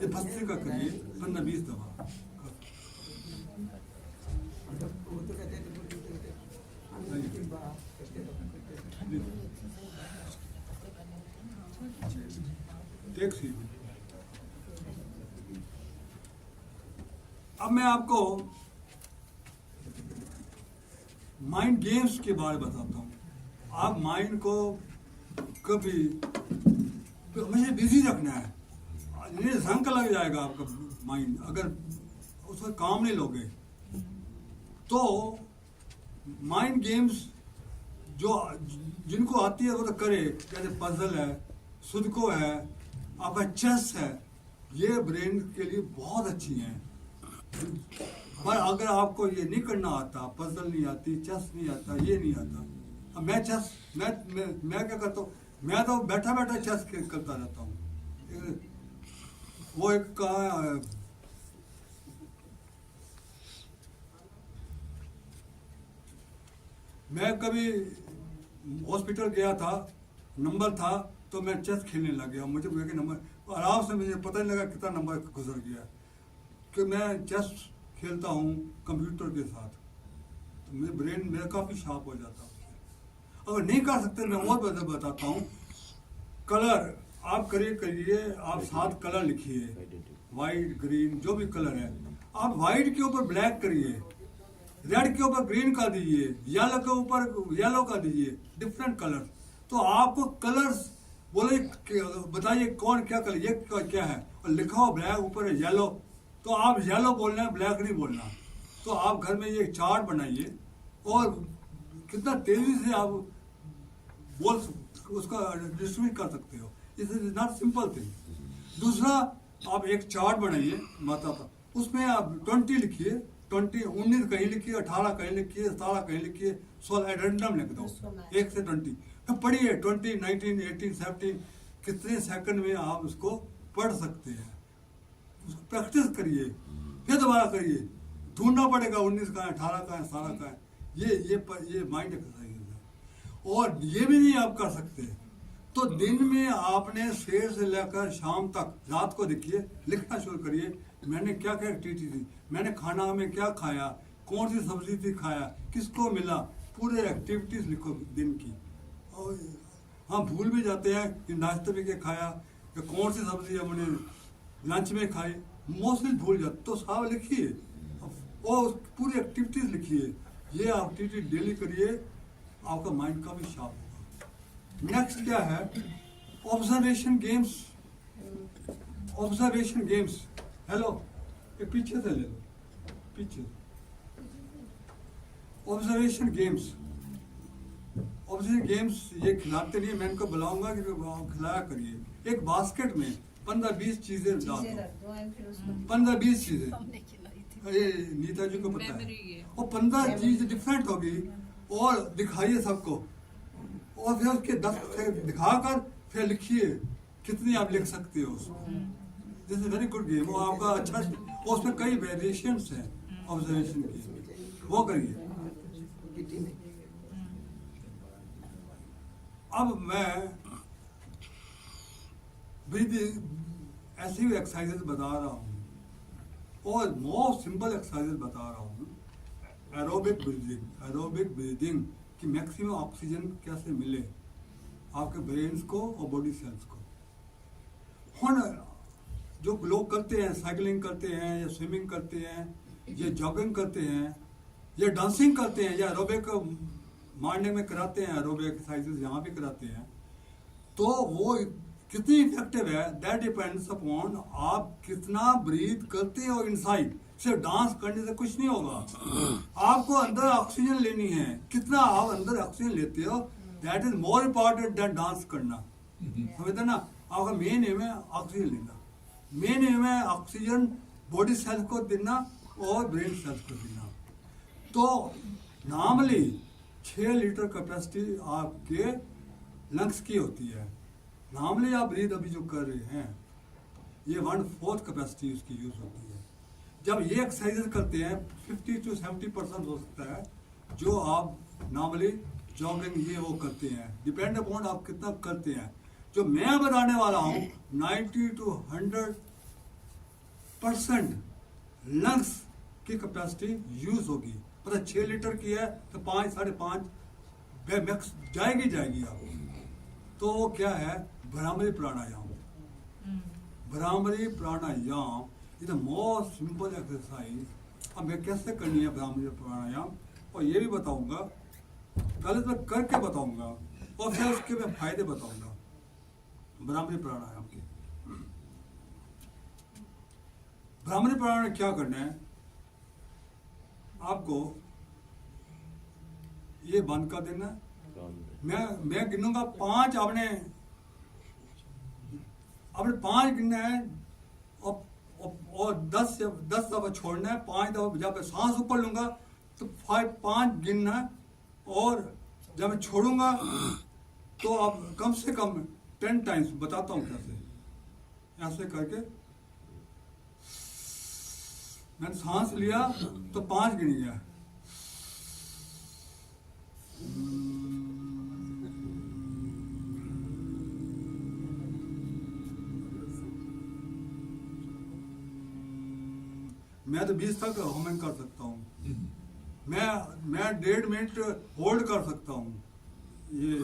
ये भस्त्रिका करिए 15-20 दफा। अब मैं आपको माइंड गेम्स के बारे में बताता हूँ। आप माइंड को कभी हमेशा बिजी रखना है, नहीं जंग लग जाएगा आपका माइंड अगर उसमें काम नहीं लोगे। तो माइंड गेम्स जो जिनको आती है वो तो करे, जैसे पजल है, सुडोकू है, आपका चेस है, ये ब्रेन के लिए बहुत अच्छी हैं। पर अगर आपको ये नहीं करना आता, पजल नहीं आती, चेस नहीं आता, ये नहीं आता, अब मैं चेस मैं क्या करता हूँ, मैं तो बैठा बैठा चेस करता रहता हूँ। वो एक का मैं कभी हॉस्पिटल गया था, नंबर था, तो मैं चेस खेलने लग गया। मुझे नंबर आराम से, मुझे पता नहीं लगा कितना नंबर गुजर गया, कि मैं चेस खेलता हूँ कंप्यूटर के साथ, तो मेरे ब्रेन मेरा काफ़ी शार्प हो जाता है। अगर नहीं कर सकते मैं और बताता हूँ। कलर आप करिए, आप 7 कलर लिखिए, वाइट ग्रीन जो भी कलर है, आप वाइट के ऊपर ब्लैक करिए, रेड के ऊपर ग्रीन का दीजिए, येलो के ऊपर येलो का दीजिए, डिफरेंट कलर। तो आपको कलर्स बोले बताइए कौन क्या कलर, ये क्या है, और लिखा हो ब्लैक ऊपर है येलो, तो आप येलो बोलना है, ब्लैक नहीं बोलना। तो आप घर में ये चार्ट बनाइए और कितना तेजी से आप बोल उसका डिस्ट्रीब्यूट कर सकते हो। It is not simple thing. दूसरा, आप एक चार्ट बनाइए माता का, उसमें आप 20 लिखिए, 19 कहीं लिखिए, 18 कहीं लिखिए, 17 कहीं लिखिए, 16 रैंडम लिख दो 1 से 20। तो पढ़िए 20, 19, 18, 17 कितने सेकंड में आप उसको पढ़ सकते हैं। उसको प्रैक्टिस करिए, फिर दोबारा करिए, ढूंढना पड़ेगा 19 का है, 18 का है, 17 का है। ये माइंड एक्सरसाइज है। और ये भी नहीं आप कर सकते तो दिन में आपने शेर से लेकर शाम तक, रात को देखिए, लिखना शुरू करिए, मैंने क्या क्या एक्टिविटी थी, मैंने खाना में क्या खाया, कौन सी सब्जी थी खाया, किसको मिला, पूरे एक्टिविटीज लिखो दिन की। और हम भूल भी जाते हैं कि नाश्ते में क्या खाया या कौन सी सब्जी हमने लंच में खाई, मोस्टली भूल जाते। तो साहब लिखिए और पूरी एक्टिविटीज लिखिए। ये एक्टिविटी डेली करिए, आपका माइंड का भी शार्प होगा। नेक्स्ट क्या है, observation games. Observation games, hello एक पीछे से ले लो, पीछे। ऑब्जर्वेशन गेम्स, ऑब्जर्वेशन गेम्स ये खिलाते नहीं, मैं इनको बुलाऊंगा कि खिलाया करिए। एक बास्केट में 15-20 चीजें डाल दो, 15-20 चीजें, ये नीता जी को पता है। और 15 चीज डिफरेंट होगी और दिखाइए सबको, और फिर उसके 10 दिखाकर फिर लिखिए कितनी आप लिख सकते हो उसको। This is very good game. वो आपका अच्छा, और उसमें कई वेरिएशंस हैं ऑब्जर्वेशन की, वो करिए। अब मैं ऐसी एक्सरसाइजेस बता रहा हूँ और मोस्ट सिंपल एक्सरसाइजेस बता रहा हूँ। एरोबिक ब्रीदिंग कि मैक्सिमम ऑक्सीजन कैसे मिले आपके ब्रेन्स को और बॉडी सेल्स को। हुण जो लोग करते हैं, साइकिलिंग करते हैं या स्विमिंग करते हैं या जॉगिंग करते हैं या डांसिंग करते हैं या एरोबिक मॉर्निंग में कराते हैं एरोबिक एक्सरसाइजेस, यहाँ भी कराते हैं, तो वो कितनी इफेक्टिव है दैट डिपेंड्स अपॉन आप कितना ब्रीथ करते हो इनसाइड। सिर्फ डांस करने से कुछ नहीं होगा, आपको अंदर ऑक्सीजन लेनी है, कितना आप अंदर ऑक्सीजन लेते हो that is more important than dance करना। समझते ना, आपका मेन एम है ऑक्सीजन लेना, मेन एम है ऑक्सीजन बॉडी सेल्स को देना और ब्रेन सेल्स को देना। तो नॉर्मली 6 लीटर कैपेसिटी आपके लंग्स की होती है। नॉर्मली आप ब्रीथ अभी जो कर रहे हैं ये 1/4 कैपेसिटी उसकी यूज होती है। जब ये एक्सरसाइजेस करते हैं 50 to 70% हो सकता है जो आप नॉर्मली जॉगिंग ये वो करते हैं, डिपेंड अपॉन आप कितना करते हैं। जो मैं बताने वाला हूँ 90 to 100% लंग्स की कैपेसिटी यूज होगी। मतलब 6 लीटर की है तो 5 साढ़े 5 मैक्स जाएगी आप। तो वो क्या है, Bhramari pranayama. Bhramari pranayama is the most simple exercise. अब मैं कैसे करनी है भ्रामरी प्राणायाम और ये भी बताऊंगा, पहले तो मैं करके बताऊंगा और फिर उसके मैं फायदे बताऊंगा भ्रामरी प्राणायाम के। भ्रामरी प्राणायाम क्या करना है, आपको ये बंद कर देना है। मैं गिनूंगा 5, आपने 5 गिनना है और 10 दफा छोड़ना है। 5 दफा जब सांस ऊपर लूंगा तो 5 गिनना है और जब मैं छोड़ूंगा तो आप कम से कम 10 टाइम्स बताता हूं कैसे। ऐसे करके मैंने सांस लिया तो 5 गिन गया, मैं तो 20 तक हमिंग कर सकता हूँ। मैं 1.5 मिनट होल्ड कर सकता हूँ। ये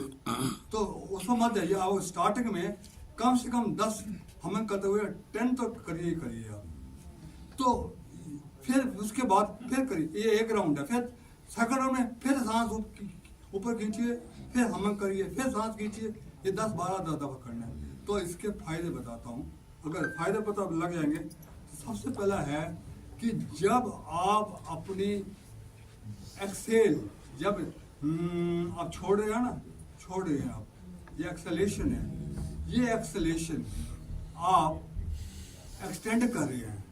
तो उसमें मत जाइए, आप स्टार्टिंग में कम से कम 10 हमिंग करते हुए 10 तो करिए आप। तो फिर उसके बाद फिर करिए, ये एक राउंड है। फिर सेकंड राउंड में फिर सांस ऊपर खींचिए, फिर हमिंग करिए, फिर सांस खींचिए। ये 10-12 दफा करना है। तो इसके फायदे बताता हूँ, अगर फायदे पता लग जाएंगे तो सबसे पहला है कि जब आप अपनी एक्सेल जब आप छोड़ रहे हैं ना, छोड़ रहे हैं आप, ये एक्सेलेशन है, ये एक्सेलेशन आप एक्सटेंड कर रहे हैं।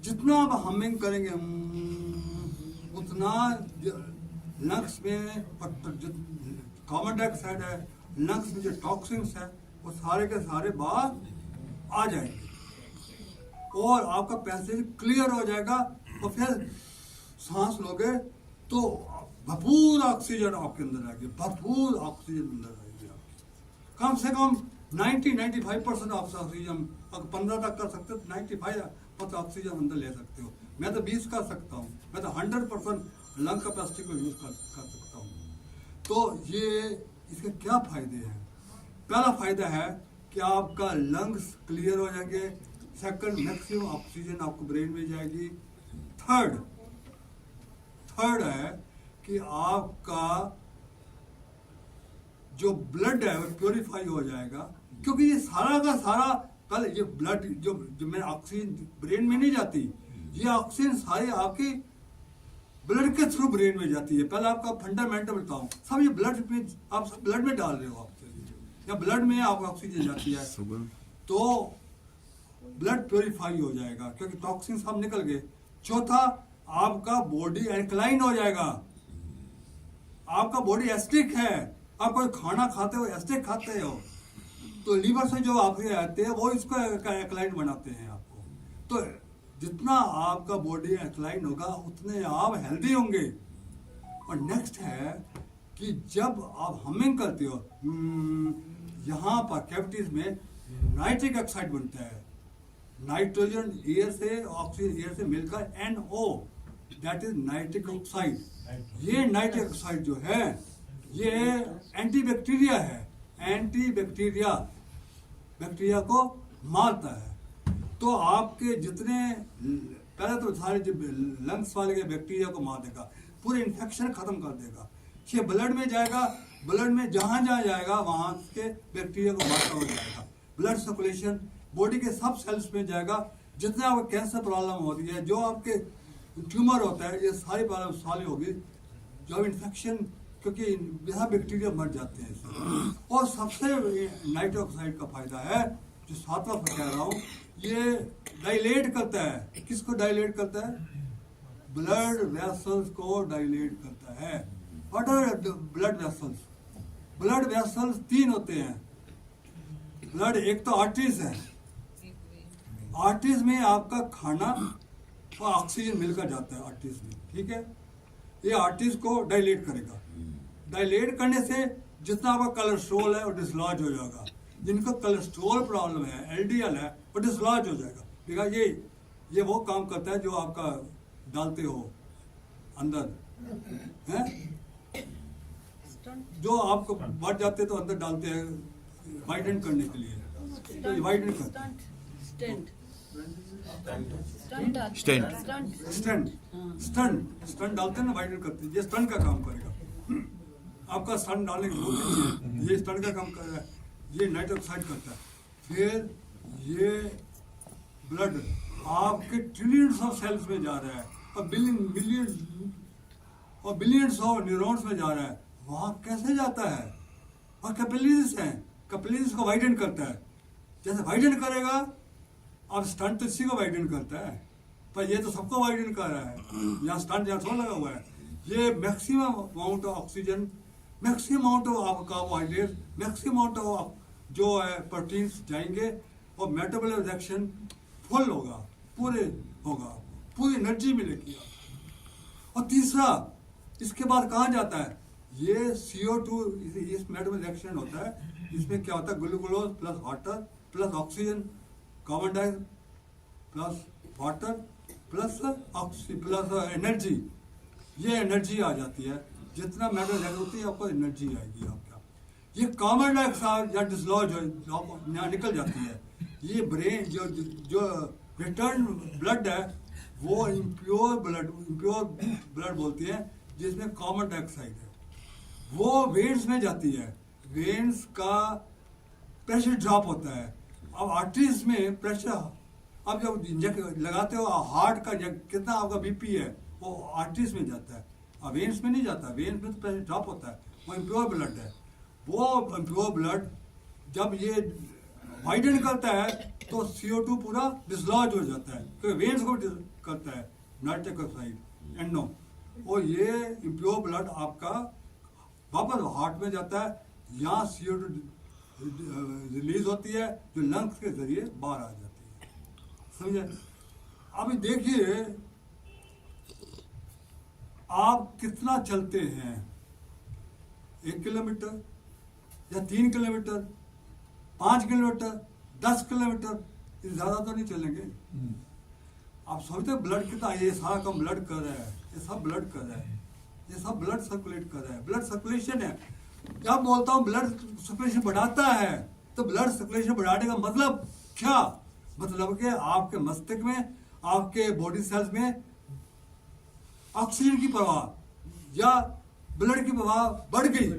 जितना आप हमिंग करेंगे उतना लंग्स में कार्बन डाइऑक्साइड है, लंग्स में जो टॉक्सिन्स है वो सारे के सारे बाहर आ जाएंगे और आपका पैसेज क्लियर हो जाएगा। और फिर सांस लोगे तो भरपूर ऑक्सीजन आपके अंदर आएगी, भरपूर ऑक्सीजन अंदर आएगी आपकी। कम से कम 90-95% ऑक्सीजन, अगर 15 तक कर सकते हो तो 95% ऑक्सीजन अंदर ले सकते हो। मैं तो 20 कर सकता हूँ, मैं तो 100% लंग कैपेसिटी को यूज कर सकता हूँ। तो ये इसके क्या फायदे हैं? पहला फायदा है कि आपका लंग्स क्लियर हो जाएंगे। सेकंड, मैक्सिमम ऑक्सीजन आपको ब्रेन में जाएगी। थर्ड है कि आपका जो ब्लड है वो प्योरीफाई हो जाएगा, क्योंकि ये सारा का सारा कल ये ब्लड जो मेरा ऑक्सीजन ब्रेन में नहीं जाती, ये ऑक्सीजन सारी आपकी ब्लड के थ्रू ब्रेन में जाती है। पहले आपका फंडामेंटल बताऊं, सब ये ब्लड में आप सब ब्लड में डाल रहे हो, आप या ब्लड में आपको ऑक्सीजन जाती है तो ब्लड प्योरीफाई हो जाएगा क्योंकि टॉक्सिन सब निकल गए। चौथा, आपका बॉडी एल्कलाइन हो जाएगा। आपका बॉडी एसिडिक है, आप कोई खाना खाते हो एसिडिक खाते हो तो लीवर से जो आपके आते हैं वो इसको एल्कलाइन बनाते हैं आपको। तो जितना आपका बॉडी एल्कलाइन होगा उतने आप हेल्दी होंगे। और नेक्स्ट है कि जब आप हमिंग करते हो यहाँ पर कैविटीज में नाइट्रिक ऑक्साइड बनता है। नाइट्रोजन एयर से ऑक्सीजन एयर से मिलकर NO, that is nitric oxide. ये नाइट्रिक ऑक्साइड जो है ये एंटीबैक्टीरिया है, बैक्टीरिया को मारता है। तो आपके जितने पहले तो सारे जो लंग्स वाले के बैक्टीरिया को मार देगा, पूरे इन्फेक्शन खत्म कर देगा। ये ब्लड में जाएगा, ब्लड में जहाँ जहाँ जाएगा वहाँ के बैक्टीरिया को मारता हो जाएगा। ब्लड सर्कुलेशन बॉडी के सब सेल्स में जाएगा। जितने आपको कैंसर प्रॉब्लम होती है, जो आपके ट्यूमर होता है, ये सारी प्रॉब्लम सॉल्व होगी। जो इन्फेक्शन, क्योंकि यहाँ बैक्टीरिया मर जाते हैं इससे। और सबसे नाइट्रस ऑक्साइड का फायदा है, जो सातवां कह रहा हूँ, ये डायलेट करता है। किसको डायलेट करता है? ब्लड वेसल्स को डायलेट करता है। What are blood vessels? Blood vessels 3 होते हैं। ब्लड, एक तो आर्टरीज है, आर्टरीज में आपका खाना और ऑक्सीजन मिलकर जाता है आर्टरीज में, ठीक है। ये आर्टरीज को डायलेट करेगा। डायलेट करने से जितना आपका कोलेस्ट्रॉल है वो डिसलॉज हो जाएगा। जिनको कोलेस्ट्रॉल प्रॉब्लम है, एलडीएल है, वो डिसलॉज हो जाएगा। ठीक है, ये वो काम करता है जो आपका डालते हो अंदर, हैं? जो आपको बढ़ जाते तो अंदर डालते हैं वाइडन करने के लिए, तो वाइडन करते हैं। स्टंट डालते हैं ना, वाइडन करते हैं। ये स्टंट का काम करेगा। आपका स्टंट डालने की जरूरत नहीं है, ये स्टंट का काम कर रहा है। ये नाइट्रस ऑक्साइड करता है। फिर ये ब्लड आपके ट्रिलियंस ऑफ सेल्स में जा रहा है और बिलियंस ऑफ न्यूरॉन्स में जा रहा है। वहाँ कैसे जाता है? वहाँ कैपिलरीज हैं, कैपिलरीज को वाइडन करता है। जैसे वाइडन करेगा, अब स्टंट तो इसी को वाइडन करता है, पर ये तो सबको वाइडन कर रहा है। यहाँ स्टंट यहाँ थोड़ा लगा हुआ है। ये maximum amount of oxygen, maximum amount of carbohydrate, maximum amount of जो है प्रोटीन्स जाएंगे और मेटाबॉलिक रिएक्शन फुल होगा, पूरे होगा, पूरी एनर्जी मिलेगी। और तीसरा, इसके बाद कहाँ जाता है? ये CO2, इस मेटाबॉलिक रिएक्शन होता है। इसमें क्या होता है? Glucose plus water plus oxygen, carbon dioxide plus water plus oxygen plus energy. ये एनर्जी आ जाती है। जितना मेटाबॉलिक रिएक्शन होती है, आपको एनर्जी आएगी आपका। ये कार्बन डाइऑक्साइड या डिसलॉज यहाँ निकल जाती है। ये ब्रेन जो रिटर्न ब्लड है, वो इम्प्योर ब्लड बोलती है, जिसमें कार्बन डाइऑक्साइड है। वो वेन्स में जाती है। वेन्स का प्रेशर ड्रॉप होता है। अब आर्टरीज में प्रेशर, अब जब इंजेक्शन लगाते हो हार्ट का, कितना आपका बीपी है, वो आर्टरीज में जाता है, अब वेन्स में नहीं जाता। वेन्स में तो प्रेशर ड्रॉप होता है। वो इम्प्योर ब्लड है। वो इम्प्योर ब्लड जब ये वाइडन करता है तो CO2 पूरा डिसलॉज हो जाता है, क्योंकि वेन्स को करता है नाइट्रस ऑक्साइड एंडो। और ये इम्प्योर ब्लड आपका वापस हार्ट में जाता है। यहाँ CO2 रिलीज होती है, जो लंग्स के जरिए बाहर आ जाती है। समझे? अभी देखिए, आप कितना चलते हैं? 1 किलोमीटर या 3 किलोमीटर, 5 किलोमीटर, 10 किलोमीटर, ज्यादा तो नहीं चलेंगे। आप सोचते ब्लड कितना, ये सारा कम ब्लड कर रहा है, ये सब ब्लड कर रहा है, ये सब ब्लड सर्कुलेट कर रहा है। ब्लड सर्कुलेशन है। जब बोलता हूँ ब्लड सर्कुलेशन बढ़ाता है, तो ब्लड सर्कुलेशन बढ़ाने का मतलब क्या? मतलब कि आपके मस्तिष्क में, आपके बॉडी सेल्स में ऑक्सीजन की प्रवाह या ब्लड की प्रवाह बढ़ गई,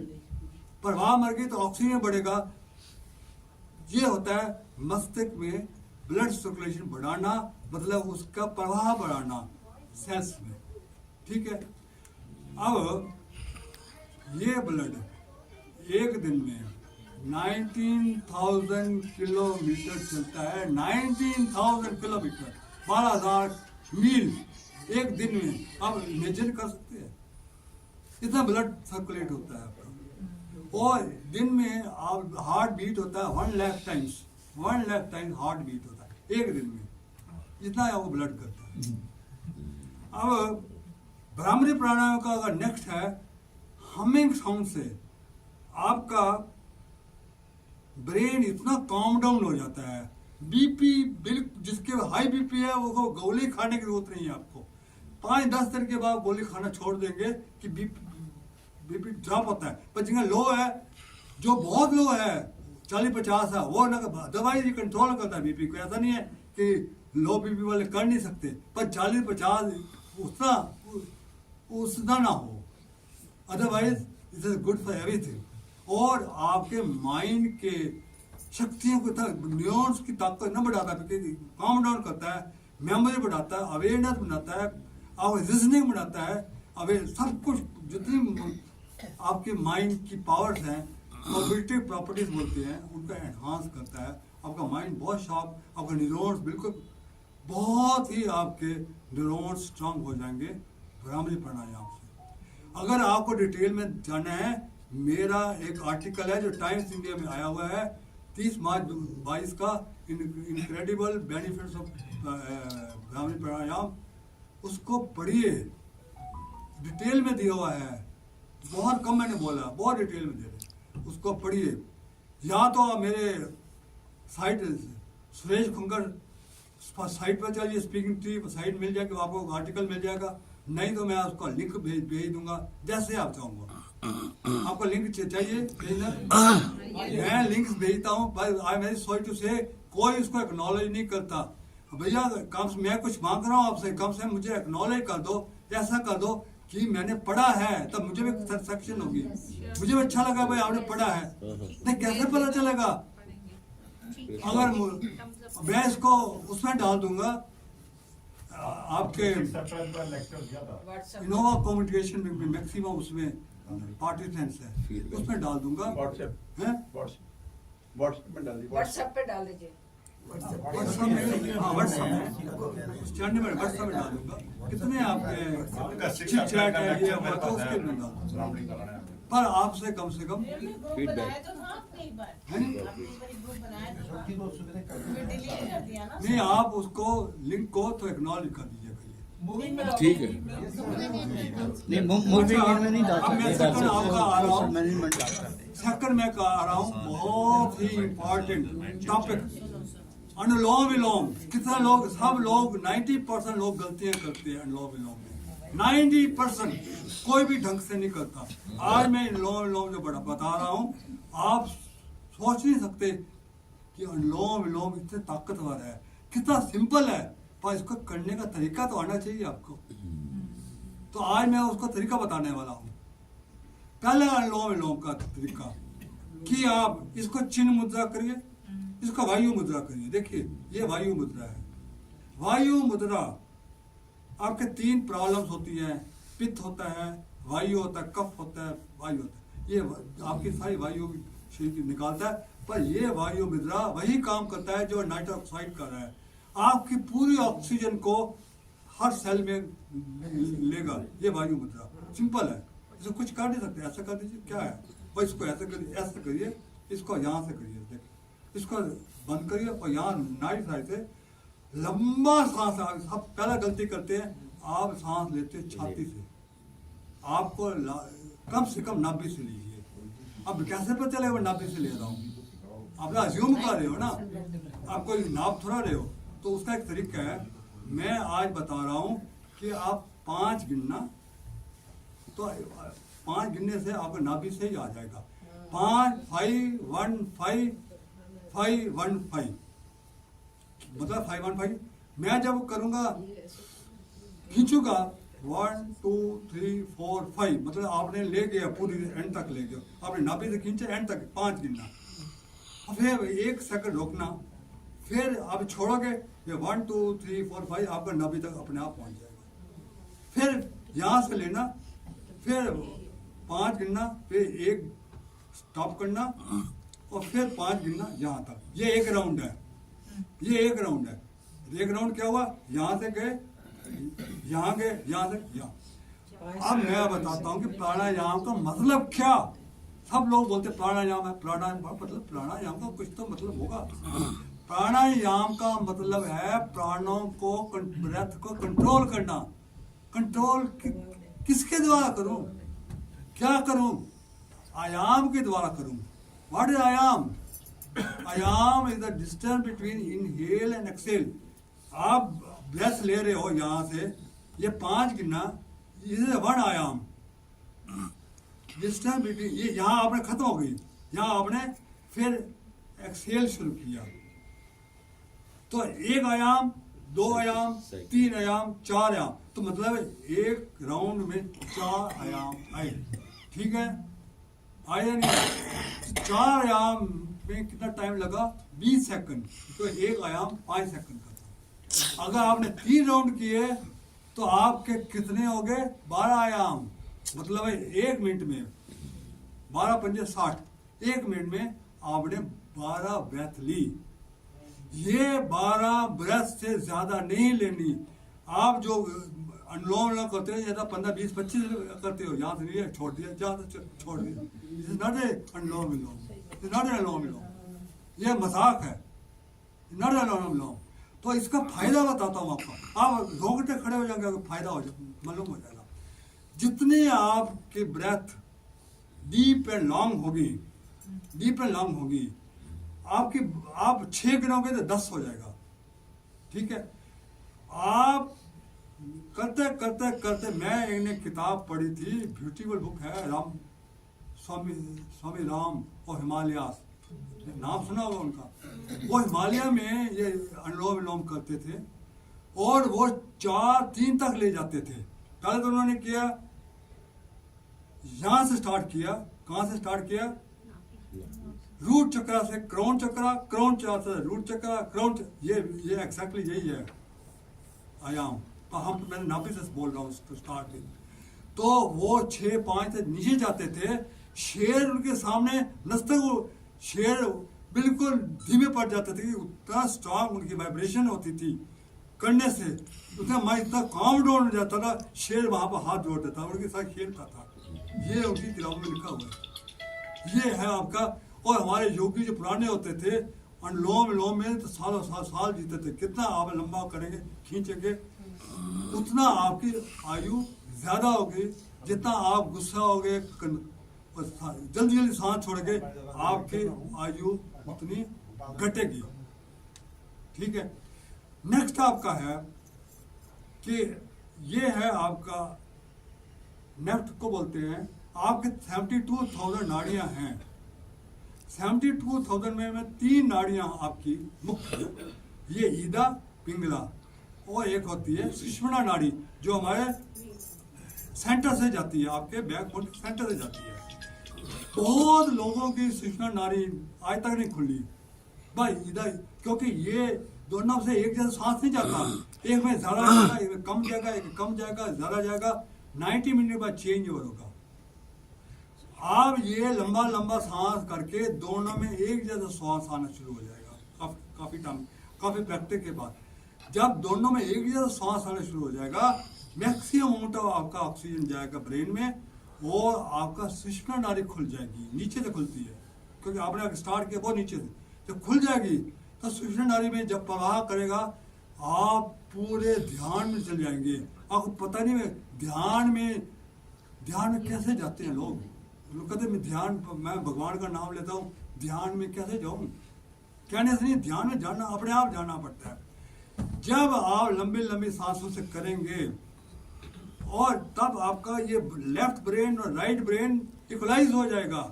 प्रवाह मर गई तो ऑक्सीजन बढ़ेगा। ये होता है मस्तिष्क में ब्लड सर्कुलेशन बढ़ाना, मतलब उसका प्रवाह बढ़ाना सेल्स में। ठीक है। अब ये ब्लड एक दिन में 19,000 किलोमीटर चलता है। 19,000 किलोमीटर, 12,000 मील एक दिन में। आप इमेजिन कर सकते हैं कितना ब्लड सर्कुलेट होता है आपका। और दिन में आप हार्ट बीट होता है 1 lakh times, 1 lakh times heart beat होता है एक दिन में। इतना है वो ब्लड करता है। अब भ्रामरी प्राणायाम का अगर नेक्स्ट है हमिंग साउंड से, आपका ब्रेन इतना काम डाउन हो जाता है। बीपी बिल्कुल, जिसके हाई बीपी है वो गोली खाने की जरूरत नहीं है आपको। 5-10 दिन के बाद गोली खाना छोड़ देंगे कि बीपी ड्रॉप होता है। पर जिनका लो है, जो बहुत लो है 40-50 है, वो ना दवाई कंट्रोल करता है बीपी को। ऐसा नहीं है कि लो बीपी वाले कर नहीं सकते, पर 40-50 उतना ना हो, otherwise it is good for everything. और आपके माइंड के शक्तियों को न्यूरॉन्स की ताकत न बढ़ाता है, काम डाउन करता है, मेमोरी बढ़ाता है, अवेयरनेस बढ़ाता है, और रीजनिंग बढ़ाता है, अवेयर सब कुछ जितनी आपके माइंड की पावर्स हैं, कॉग्निटिव प्रॉपर्टीज बोलते हैं, उनका एनहांस करता है। आपका माइंड बहुत शार्प, आपका न्यूरॉन्स बिल्कुल बहुत ही आपके न्यूरॉन्स स्ट्रांग हो जाएंगे भ्रामरी प्राणायाम से। अगर आपको डिटेल में जाना है, मेरा एक आर्टिकल है जो टाइम्स इंडिया में आया हुआ है 30 मार्च 22 का, इनक्रेडिबल बेनिफिट्स ऑफ भ्रामरी प्राणायाम, उसको पढ़िए, डिटेल में दिया हुआ है, बहुत कम मैंने बोला, बहुत डिटेल में दे रहे, उसको पढ़िए। या तो आप मेरे साइट सुरेश खुंगर साइट पर चलिए, स्पीकिंग ट्री साइट मिल जाएगी, आपको आर्टिकल मिल जाएगा, नहीं तो मैं उसका लिंक भेज दूंगा, जैसे आप चाहूँगा। आपको लिंक चाहिए भेजना, मैं लिंक्स भेजता हूँ। आई वेरी सॉरी टू से कोई उसको एक्नॉलेज नहीं करता। भैया कम से मैं कुछ मांग रहा हूँ आपसे, कम से कम मुझे एक्नॉलेज कर दो, ऐसा कर दो कि मैंने पढ़ा है, तब मुझे भी सेटिस्फैक्शन होगी, मुझे भी अच्छा लगा भाई आपने पढ़ा है। नहीं कैसे पता चलेगा? अगर मैं इसको उसमें डाल दूंगा, आपके इनोवा कम्युनिकेशन में मैक्सिमम उसमें पार्टिसिपेंट्स है, उसमें डाल दूंगा, व्हाट्सएप पे डाल दीजिए। व्हाट्सएप में डाल दूंगा। कितने आपके चिट चैट है ये हुआ तो उसके में डाल दूंगा, पर आपसे कम फीडबैक नहीं, आप उसको लिंक को तो एक्नॉलेज कर दीजिए, ठीक है। नहीं मूवी में नहीं सेकंड में आ रहा हूँ, बहुत ही इम्पोर्टेंट टॉपिक, अनुलोम विलोम। कितना लोग, सब लोग 90% लोग गलतियां करते हैं अनुलोम विलोम में, 90% कोई भी ढंग से नहीं करता। आज मैं अनुलोम विलोम जो बड़ा बता रहा हूँ, आप सोच नहीं सकते कि अनुलोम विलोम इतने ताकतवर है, कितना सिंपल है, पर इसको करने का तरीका तो आना चाहिए आपको। तो आज मैं उसका तरीका बताने वाला हूँ। पहले अनुलोम विलोम का तरीका कि आप इसको चिन्ह मुद्रा करिए, इसको वायु मुद्रा करिए। देखिए ये वायु मुद्रा है। वायु मुद्रा आपके 3 प्रॉब्लम्स होती हैं, पित्त होता है, वायु होता है, कफ होता है, वायु होता है। ये आपकी सारी वायु शरीर निकालता है, पर ये वायु मुद्रा वही काम करता है जो नाइट्रस ऑक्साइड कर रहा है। आपकी पूरी ऑक्सीजन को हर सेल में लेगा, ये वायु मुद्रा सिंपल है, इसको कुछ कर नहीं सकते। ऐसा कर दीजिए, क्या है, और इसको ऐसा करिए, ऐसा करिए, इसको यहाँ से करिए, देखिए इसको बंद करिए और यहाँ नाइट साइड से लंबा सांस। आप पहला गलती करते हैं, आप सांस लेते हैं छाती से, आपको कम से कम नाभि से लीजिए। अब कैसे पता चलेगा नाभि से ले रहा हूँ? आप अज्यूम कर रहे हो ना, आप कोई नाप थोड़ा रहे हो। तो उसका एक तरीका है, मैं आज बता रहा हूँ कि आप 5 गिनना, तो 5 गिनने से आपका नाभि से ही आ जाएगा। 5 5 1 5 5 1 5, मतलब 5 1 5। मैं जब करूँगा, खींचूगा 1 2 3 4 5, मतलब आपने ले गया पूरी एंड तक ले गया, आपने नाभि से खींचे एंड तक 5 गिनना, फिर 1 सेकंड रोकना, फिर आप छोड़ोगे, ये 1 2 3 4 5 आपका नाभि तक अपने आप पहुंच जाएगा। फिर यहाँ से लेना, फिर 5 गिनना, फिर 1 स्टॉप करना, और फिर 5 गिनना यहाँ तक। ये 1 राउंड है, ये 1 राउंड है। 1 राउंड क्या हुआ, यहाँ से गए, यहाँ गए, यहाँ से यहाँ। अब मैं बताता हूँ कि प्राणायाम का मतलब क्या। सब लोग बोलते प्राणायाम है, प्राणायाम मतलब, प्राणायाम का कुछ तो मतलब होगा। प्राणायाम का मतलब है प्राणों को, ब्रेथ को कंट्रोल करना। कंट्रोल किसके द्वारा करूं, क्या करूं? आयाम के द्वारा करूं। What is ayam? Ayam is the distance between inhale and exhale. आप ब्रेथ ले रहे हो यहाँ से, ये 5 गिनना, इज 1 आयाम। डिस्टेंस बिटवीन, ये यहाँ आपने खत्म हो गई, यहाँ आपने फिर एक्सेल शुरू किया, तो 1 आयाम, 2 आयाम, 3 आयाम, 4 आयाम, तो मतलब 1 राउंड में 4 आयाम आए। ठीक है, आया नहीं। 4 आयाम में कितना टाइम लगा? 20 सेकंड। तो एक आयाम 5 सेकंड का था। अगर आपने 3 राउंड किए तो आपके कितने हो गए? 12 आयाम। मतलब है 1 मिनट में 12 पंजे 60, 1 मिनट में आपने 12 ब्रेथ ली। ये 12 ब्रेथ से ज्यादा नहीं लेनी। आप जो अनुलोम विलोम करते हो ज्यादा 15, 20, 25 करते हो, यहाँ से नहीं है, छोड़ दिया, जहाँ से छोड़ दिया। This is not a anulom vilom, this is not a anulom vilom, ये मजाक है, नॉट अनुलोम विलोम। तो इसका फायदा बताता हूँ आपको। आप रोंगटे खड़े हो जाएंगे, फायदा हो जाएगा, मालूम हो जाएगा। जितने आपकी ब्रेथ डीप एंड लॉन्ग होगी, डीप एंड लॉन्ग होगी, आपकी आप 6 गिनोगे तो 10 हो जाएगा। ठीक है। आप करते करते करते, मैं एक किताब पढ़ी थी, ब्यूटीफुल बुक है, स्वामी राम और हिमालयास, नाम सुना होगा उनका। वो हिमालय में ये अनुलोम विलोम करते थे और वो 4-3 तक ले जाते थे। पहले तो उन्होंने किया, यहां से स्टार्ट किया। कहां से स्टार्ट किया? रूट चक्र से क्राउन चक्र, क्राउन चक्र से रूट चक्र, क्राउन, ये एक्जैक्टली यही है आयाम। तो मैंने नाभि से बोल रहा हूँ तो स्टार्ट। तो वो 6-5 से नीचे जाते थे। शेर उनके सामने नचते हुए, शेर बिल्कुल धीमे पड़ जाते थे। उतना स्ट्रांग उनकी वाइब्रेशन होती थी करने से, उतना मैं इतना काम डाउन हो जाता था। शेर वहां पर हाथ जोड़ देता, उनके साथ खेलता था। ये उनकी किताबों में लिखा हुआ है। ये है आपका। और हमारे योगी जो पुराने होते थे, अनुलोम विलोम में तो सालों साल जीते थे। कितना आप लंबा करेंगे, खींचेंगे, उतना आपकी आयु ज्यादा होगी। जितना आप गुस्सा होगे, जल्दी जल्दी सांस छोड़ेंगे, आपकी आयु उतनी घटेगी। ठीक है। नेक्स्ट आपका है कि ये है आपका, नेफ्ट को बोलते हैं। आपके 72,000 नाड़ियां हैं। 72,000 में 3 नाड़ियां आपकी मुख्य है। ये ईदा, पिंगला, और एक होती है सुषुम्ना नाड़ी, जो हमारे सेंटर से जाती है, आपके बैकबोन के सेंटर से जाती है। बहुत लोगों की सुषुम्ना नाड़ी आज तक नहीं खुली भाई, ईदा, क्योंकि ये दोनों से एक जैसा सांस नहीं जाता। एक में ज्यादा जाएगा, एक में कम जाएगा, एक में कम जाएगा, ज्यादा जाएगा। 90 मिनट बाद चेंज ओवर होगा। आप ये लंबा लंबा सांस करके दोनों में एक जैसा सांस आना शुरू हो जाएगा। काफी टाइम, काफी प्रैक्टिस के बाद जब दोनों में एक जैसा सांस आना शुरू हो जाएगा, मैक्सिमम अमाउंट ऑफ आपका ऑक्सीजन जाएगा ब्रेन में, और आपका सुषुम्ना नाड़ी खुल जाएगी। नीचे से खुलती है, क्योंकि आपने स्टार्ट किया वो नीचे से, जब खुल जाएगी तो सुषुम्ना नाड़ी में जब प्रवाह करेगा, आप पूरे ध्यान में चले जाएंगे। आपको पता नहीं है ध्यान में कैसे जाते हैं लोग कहते हैं मैं भगवान का नाम लेता हूँ, ध्यान में कैसे जाऊं? कहने से नहीं, ध्यान में जाना, अपने आप जाना पड़ता है। जब आप लंबी लंबी सांसों से करेंगे, और तब आपका ये लेफ्ट ब्रेन और राइट ब्रेन इक्वलाइज हो जाएगा।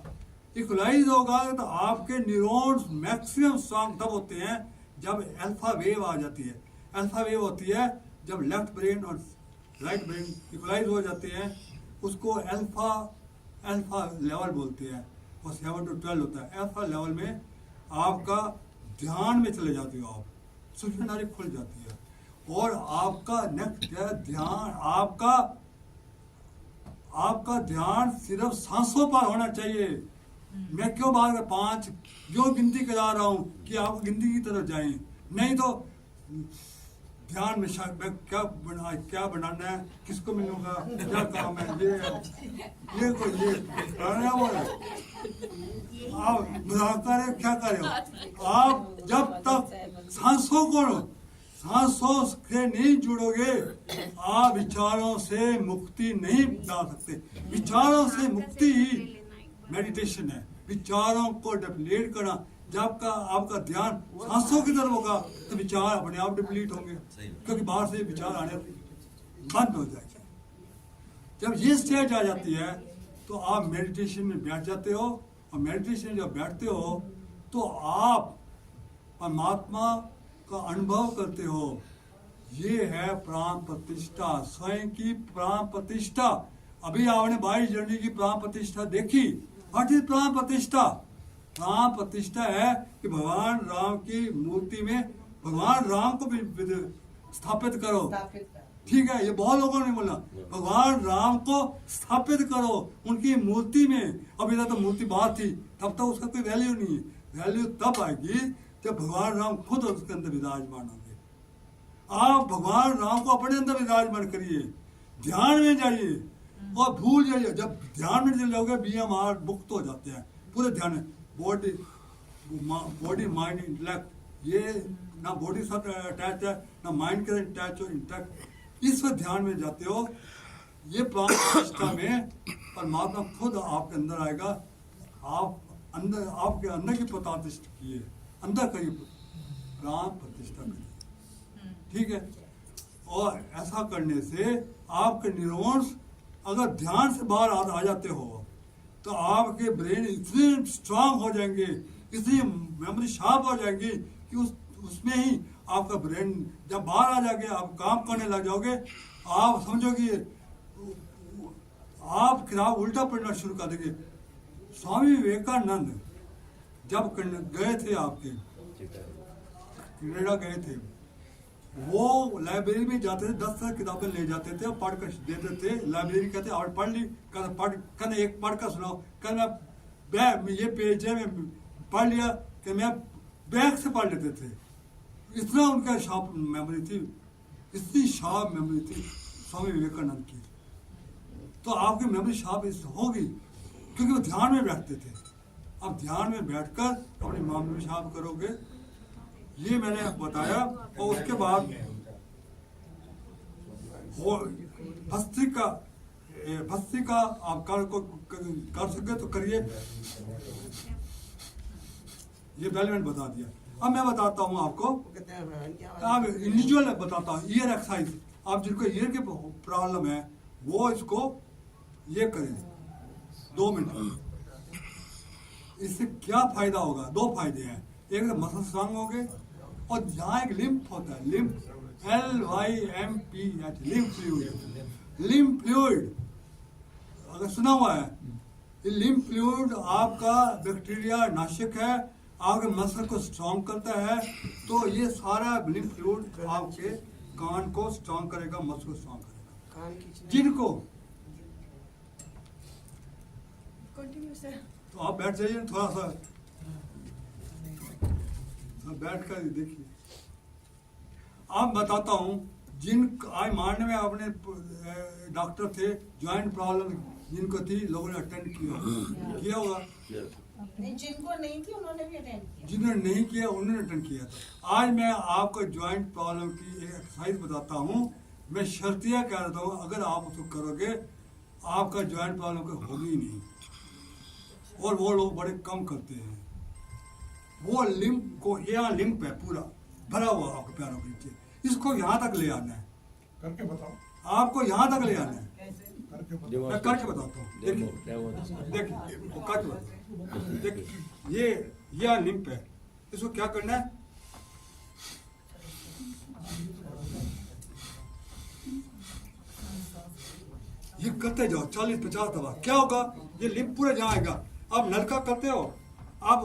इक्वलाइज होगा तो आपके न्यूरॉन्स मैक्सिमम स्ट्रांग तब होते हैं जब अल्फा वेव आ जाती है। अल्फा वेव होती है जब लेफ्ट ब्रेन और राइट ब्रेन इक्वलाइज हो जाते हैं। उसको अल्फा लेवल बोलते हैं, और 7 to 12 होता है। अल्फा लेवल में आपका ध्यान में चले जाते हो आप, सुषुम्ना नाड़ी खुल जाती है, और आपका नेक्स्ट है ध्यान। आपका ध्यान सिर्फ सांसों पर होना चाहिए। मैं क्यों बात कर 5 जो गिनती करा रहा हूं कि आप गिनती की तरफ जाएं, नहीं तो ध्यान में क्या बनाना है, किसको मिलूंगा, क्या काम है, ये प्राणायाम है। आप मजाक कर रहे हो, क्या कर रहे हो? आप जब तक सांसों से नहीं जुड़ोगे, आप विचारों से मुक्ति नहीं पा सकते। विचारों से मुक्ति ही मेडिटेशन है। विचारों को डिप्लीट करना। जब आपका ध्यान सांसों की तरफ होगा तो विचार अपने आप डिप्लीट होंगे, क्योंकि बाहर से विचार आने बंद हो जाएंगे। जब ये स्टेज आ जाती है तो आप मेडिटेशन में बैठ जाते हो, और मेडिटेशन जब बैठते हो तो आप परमात्मा का अनुभव करते हो। ये है प्राण प्रतिष्ठा, स्वयं की प्राण प्रतिष्ठा। अभी आपने 22 जनवरी की प्राण प्रतिष्ठा देखी, व्हाट इज प्राण प्रतिष्ठा? प्राण प्रतिष्ठा है कि भगवान राम की मूर्ति में भगवान राम को भी स्थापित करो। स्थापित कर। ठीक है, ये बहुत लोगों ने बोला भगवान राम को स्थापित करो उनकी मूर्ति में। अभी तक तो मूर्ति बाहर थी, तब तक उसका कोई वैल्यू नहीं है। वैल्यू तब आएगी जब भगवान राम खुद उसके अंदर विराजमान होंगे। आप भगवान राम को अपने अंदर विराजमान करिए, ध्यान में जाइए और भूल जाइए। जब ध्यान में चले जाओगे बीएमआर मुक्त हो जाते हैं पूरे ध्यान में। बॉडी माइंड इंटेलेक्ट, ये ना बॉडी साथ अटैच है ना माइंड के अटैच हो, इंटेलेक्ट इस पर ध्यान में जाते हो। ये प्राण प्रतिष्ठा में परमात्मा खुद आपके अंदर आएगा। आप अंदर, आपके अंदर की प्रतिष्ठा कीजिए, अंदर करिए, प्राण प्रतिष्ठा करिए। ठीक है, और ऐसा करने से आपके न्यूरॉन्स अगर ध्यान से बाहर आ जाते हो तो आपके ब्रेन इतने स्ट्रांग हो जाएंगे, इतनी मेमोरी शार्प हो जाएगी कि उसमें ही आपका ब्रेन जब बाहर आ जाएंगे, आप काम करने लग जाओगे। आप समझोगे आप किताब उल्टा पढ़ना शुरू कर देंगे। स्वामी विवेकानंद जब गए थे, आपके कनाडा गए थे, वो लाइब्रेरी में जाते थे, 10 किताबें ले जाते थे और पढ़ कर देते थे। लाइब्रेरी कहते आप पढ़ ली, कहते एक पढ़ कर सुनाओ, मैं ये पेज है, मैं पढ़ लिया कि मैं बैग से पढ़ लेते थे। इतना उनका शार्प मेमोरी थी, इतनी शार्प मेमोरी थी स्वामी विवेकानंद की। तो आपकी मेमोरी शार्प होगी क्योंकि वो ध्यान में बैठते थे। अब ध्यान में बैठकर अपनी मेमोरी शार्प करोगे, ये मैंने बताया। और उसके बाद भस्त्रिका आप कर सके तो करिए, ये पहले मैंने बता दिया। अब मैं बताता हूँ आपको, अब इंडिविजुअल बताता हूँ ईयर एक्सरसाइज। आप जिनको ईयर की प्रॉब्लम है वो इसको ये करें 2 मिनट। इससे क्या फायदा होगा? 2 फायदे हैं। एक तो मसल स्ट्रांग हो गए और यहाँ एक लिम्फ होता है, lymph LYMPH, lymph fluid. Lymph fluid अगर सुना हुआ है, ये लिम्फ फ्लूइड आपका बैक्टीरिया नाशक है, आपके मसल को स्ट्रांग करता है। तो ये सारा लिम्फ फ्लूइड आपके कान को स्ट्रांग करेगा, मसल को स्ट्रांग करेगा। जिनको तो आप बैठ जाइए, थोड़ा सा बैठ कर देखिए। आप बताता हूँ, जिन आज मारने में आपने डॉक्टर थे, ज्वाइंट प्रॉब्लम जिनको थी, लोगों ने अटेंड किया होगा। नहीं, जिनको नहीं थी उन्होंने भी अटेंड किया। जिन्होंने नहीं किया उन्होंने अटेंड किया। आज मैं आपको ज्वाइंट प्रॉब्लम की एक एक्सरसाइज बताता हूँ। मैं शर्तिया कह रहा हूँ, अगर आप उसको करोगे आपका ज्वाइंट प्रॉब्लम का होगी ही नहीं। और वो लोग बड़े कम करते हैं। वो लिम्फ को, यहाँ लिम्फ है पूरा भरा हुआ आपके पैरों के नीचे, इसको यहाँ तक ले आना है। करके बताओ, आपको यहाँ तक ले आना है। करके बताओ। मैं करके बताता हूँ, देखिए वो करके बताता हूँ। देखिए ये लिम्फ है, इसको क्या करना है, ये करते जाओ 40-50 दफा। क्या होगा, ये लिम्फ पूरे जहाँ आएगा। आप नलका करते हो, आप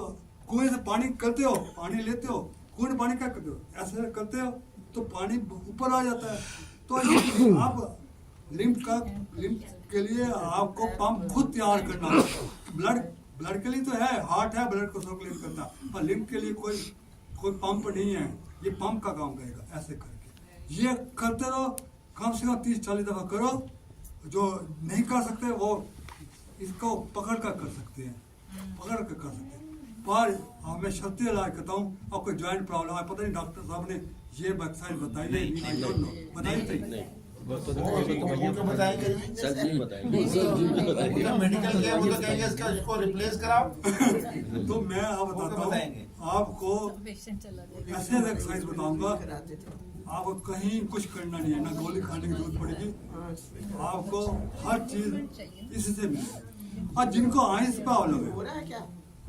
कुएं से पानी करते हो, पानी लेते हो, कुएं में पानी क्या करते हो, ऐसे करते हो तो पानी ऊपर आ जाता है। तो आप लिम्फ के लिए आपको पंप खुद तैयार करना है। ब्लड के लिए तो है, हार्ट है ब्लड को सर्कुलेट करता, पर लिम्फ के लिए कोई पंप नहीं है। ये पंप का काम करेगा। ऐसे करके ये करते रहो, कम से कम 30-40 दफा करो। जो नहीं कर सकते वो इसको पकड़ कर सकते हैं, पकड़ कर सकते हैं। पर मैं शक्ति इलाज करता हूँ। आपको ज्वाइंट प्रॉब्लम है, पता नहीं डॉक्टर साहब ने ये एक्सरसाइज बताई नहीं, बताई थी। बताएंगे मेडिकल के वो तो कहेंगे इसको रिप्लेस कराओ। तो मैं आप बताता हूँ आपको, ऐसे एक्सरसाइज बताऊंगा। आपको कहीं कुछ करना नहीं है, ना गोली खाने की जरूरत पड़ेगी। आपको हर चीज इससे मिलेगी। और जिनको आइस प्रॉब्लम है,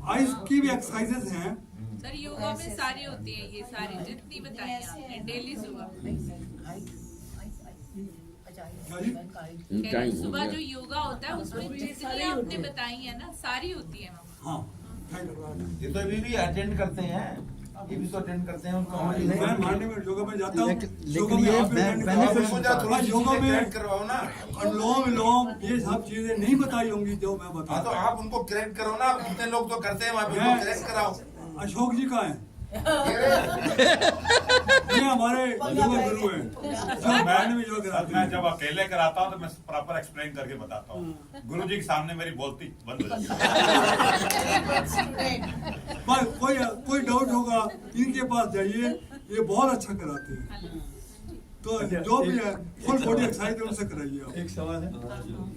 आइस की भी एक्सरसाइजेस हैं। सर योगा में सारी होती है, ये सारी जितनी बताई आपने, डेली सुबह। क्या जी? कह रही सुबह जो योगा होता है उसमें जितनी आपने बताई है ना सारी होती है वहाँ। हाँ, थैंक यू। ये तो अभी भी अटेंड करते हैं, ये भी तो अटेंड करते हैं उनको मैं मानने में योगा में जाता हूँ, योगा में ये आप भी attend benefit- करो। उनको जरा थोड़ा योगा में करेक्ट करवाओ ना। अनुलोम विलोम ये सब चीजें नहीं बताई होंगी जो मैं हाँ बता तो आप उनको करेक्ट करो ना, कितने लोग तो करते हैं वहाँ पे, मैं- उनको करेक्ट कराओ। अशोक जी का है, ये हमारे योगा गुरु हैं जो बैंड में योगा कराते मैं हैं। जब अकेले कराता हूँ तो मैं प्रॉपर एक्सप्लेन करके बताता हूँ। गुरुजी के सामने मेरी बोलती बंद हो जाती है। पर कोई डाउट होगा इनके पास जाइए, ये बहुत अच्छा कराते हैं। तो जो भी है फुल बॉडी एक्सरसाइज उनसे कराइए आप। एक सवाल है,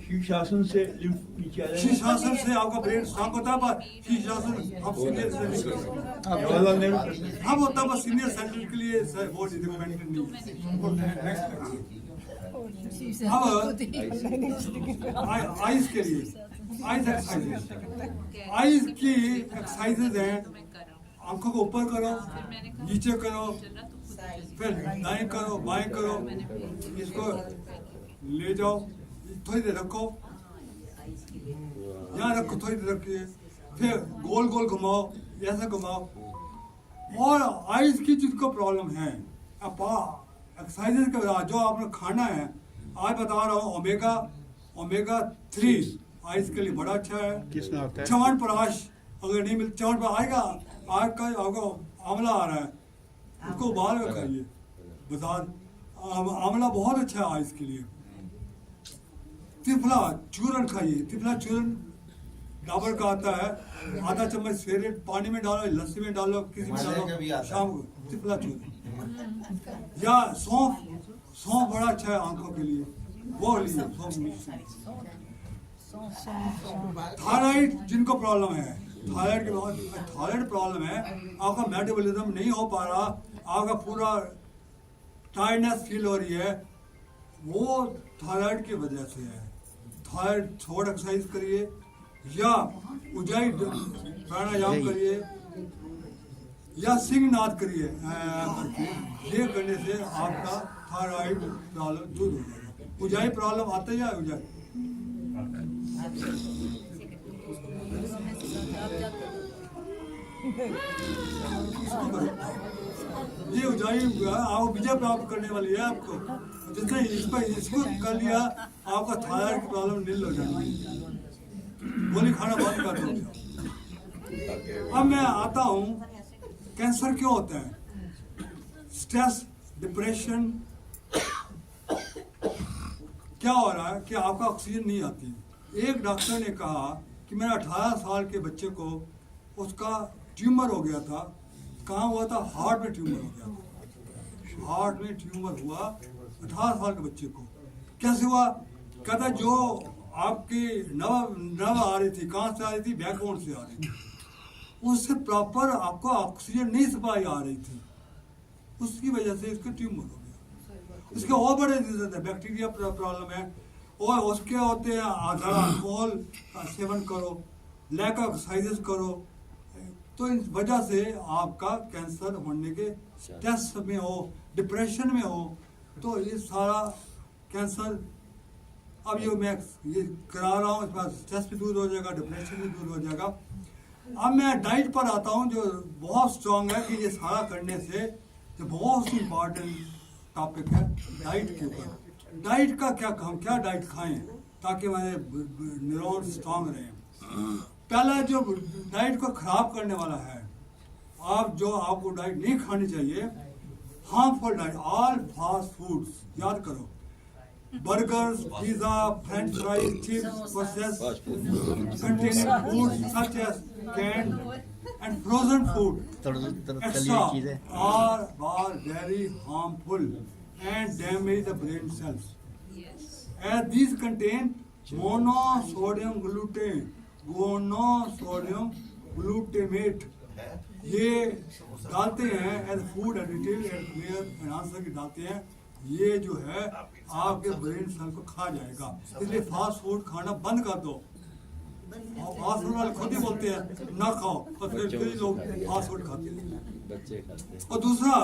शीर्षासन से लिम्फ नीचे आ जाएगा। शीर्षासन से आपका ब्रेन स्ट्रांग होता है, पर शीर्षासन हम सीनियर से नहीं कर सकते। जवाहरलाल नेहरू हम होता है बस सीनियर सेंटर के लिए वो रिकमेंडेड नहीं। अब आइज के लिए आइज एक्सरसाइजेज, आइज की एक्सरसाइजेज हैं। तो मैं कर रहा हूँ। आंखों को ऊपर करो, फिर मैंने कहा नीचे करो, चल रहा तो खुद चली। फिर दाएं करो, बाएं करो, इसको ले जाओ, थोड़ी देर रखो, यहाँ रखो, थोड़ी देर रखिए, फिर गोल गोल घुमाओ, ऐसा घुमाओ। और आइज की जिसको प्रॉब्लम है, एक्सरसाइजेज के बाद जो आपने खाना है, आज बता रहा हूँ ओमेगा 3 आइज के लिए बड़ा अच्छा है। किसमें होता है? च्यवनप्राश अगर नहीं मिलता, च्यवनप्राश आएगा, आज का आपको आंवला आ रहा है, उसको उबाल कर खाइए। बाजार आंवला बहुत अच्छा है आइस के लिए। त्रिफला चूरन खाइए, त्रिफला चूरन डाबर का आता है, आधा चम्मच सवेरे पानी में डालो, लस्सी में डालो, किसी में हिमालय का भी डालो, आता है। शाम को त्रिफला चूरन। या सौंफ बड़ा अच्छा है आंखों के लिए, वो लीजिए सौंफ मिक्स। थायराइड जिनको प्रॉब्लम है, थायराइड के बाद थायराइड प्रॉब्लम है, आपका मेटाबॉलिज्म नहीं हो पा रहा, आपका पूरा टायर्डनेस फील हो रही है, वो थायराइड की वजह से है। थायराइड थोड़ा एक्सरसाइज करिए या उजाई प्राणायाम करिए या सिंहनाद करिए, ये करने से आपका थायराइड प्रॉब्लम दूर हो जाएगा। उजाई प्रॉब्लम आता है या उजाई ये उजाई आप विजय प्राप्त करने वाली है आपको। जिसने इसको कर लिया, आपका थायराइड की प्रॉब्लम नील हो जाएगी, गोली खाना बंद कर दो। अब मैं आता हूँ, कैंसर क्यों होता है? स्ट्रेस, डिप्रेशन, क्या हो रहा है कि आपका ऑक्सीजन नहीं आती। एक डॉक्टर ने कहा कि मेरा 18 साल के बच्चे को उसका ट्यूमर हो गया था। कहाँ हुआ था? हार्ट में ट्यूमर हो गया था। हार्ट में ट्यूमर हुआ 18 साल के बच्चे को। कैसे हुआ? कहता जो आपकी नव आ रही थी, कहाँ से आ रही थी? बैकबोन से आ रही थी, उससे प्रॉपर आपको ऑक्सीजन नहीं सप्लाई आ रही थी, उसकी वजह से इसका ट्यूमर हो गया। इसके और बड़े रीजन है, बैक्टीरिया प्रॉब्लम है, और उसके होते हैं अल्कोहल सेवन करो, लैक ऑफ एक्सरसाइजेस करो, तो इस वजह से आपका कैंसर होने के टेस्ट में हो, डिप्रेशन में हो, तो ये सारा कैंसर। अब मैं ये करा रहा हूँ, इस बार स्ट्रेस भी दूर हो जाएगा, डिप्रेशन भी दूर हो जाएगा। अब मैं डाइट पर आता हूँ, जो बहुत स्ट्रांग है कि ये सारा करने से जो बहुत इम्पॉर्टेंट टॉपिक है डाइट के ऊपर। डाइट का क्या डाइट खाएं ताकि हमारे न्यूरॉन स्ट्रांग रहें। पहला जो डाइट को खराब करने वाला है, आपको डाइट नहीं खानी चाहिए, harmful diet, all fast foods. याद करो, burgers, pizza, French fries, chips, processed containing foods such as canned and frozen food extra are very harmful and damage the brain cells, as these contain monosodium glutamate। ये डालते हैं एज फूड एडिटिव एनहांसर की डालते हैं, ये जो है आपके ब्रेन सेल को खा जाएगा। इसलिए फास्ट फूड खाना बंद कर दो। फास्ट फूड वाले खुद ही बोलते हैं ना खाओ, और फिर लोग फास्ट फूड खाते हैं। और दूसरा,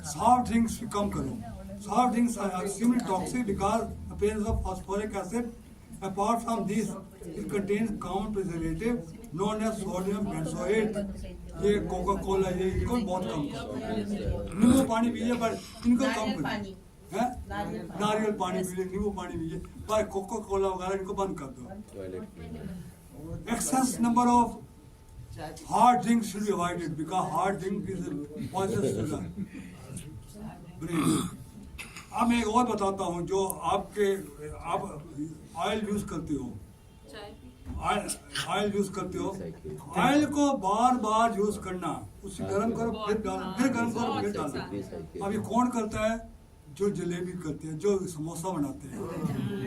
सॉफ्ट ड्रिंक्स भी कम करो। soft drinks are extremely toxic because appearance of phosphoric acid. Apart from this, it contains common preservative known as sodium benzoate. ये कोका कोला ये इनको बहुत कम करो। नींबू पानी पीजिए पर इनको कम नारियल करो। पानी। हैं? नारियल पानी। नारियल पानी पीजिए, नींबू पानी पीजिए, पर कोका कोला वगैरह इनको बंद कर दो। Excess number of hard drinks should be avoided because hard drink is poisonous to the brain. अब मैं एक और बताता हूँ जो आप ऑयल यूज करते हो, ऑयल यूज करते हो, ऑयल को बार बार यूज करना, उसे गर्म करो फिर डालो, फिर गर्म करो फिर डालो। अब ये कौन करता है? जो जलेबी करते हैं, जो समोसा बनाते हैं।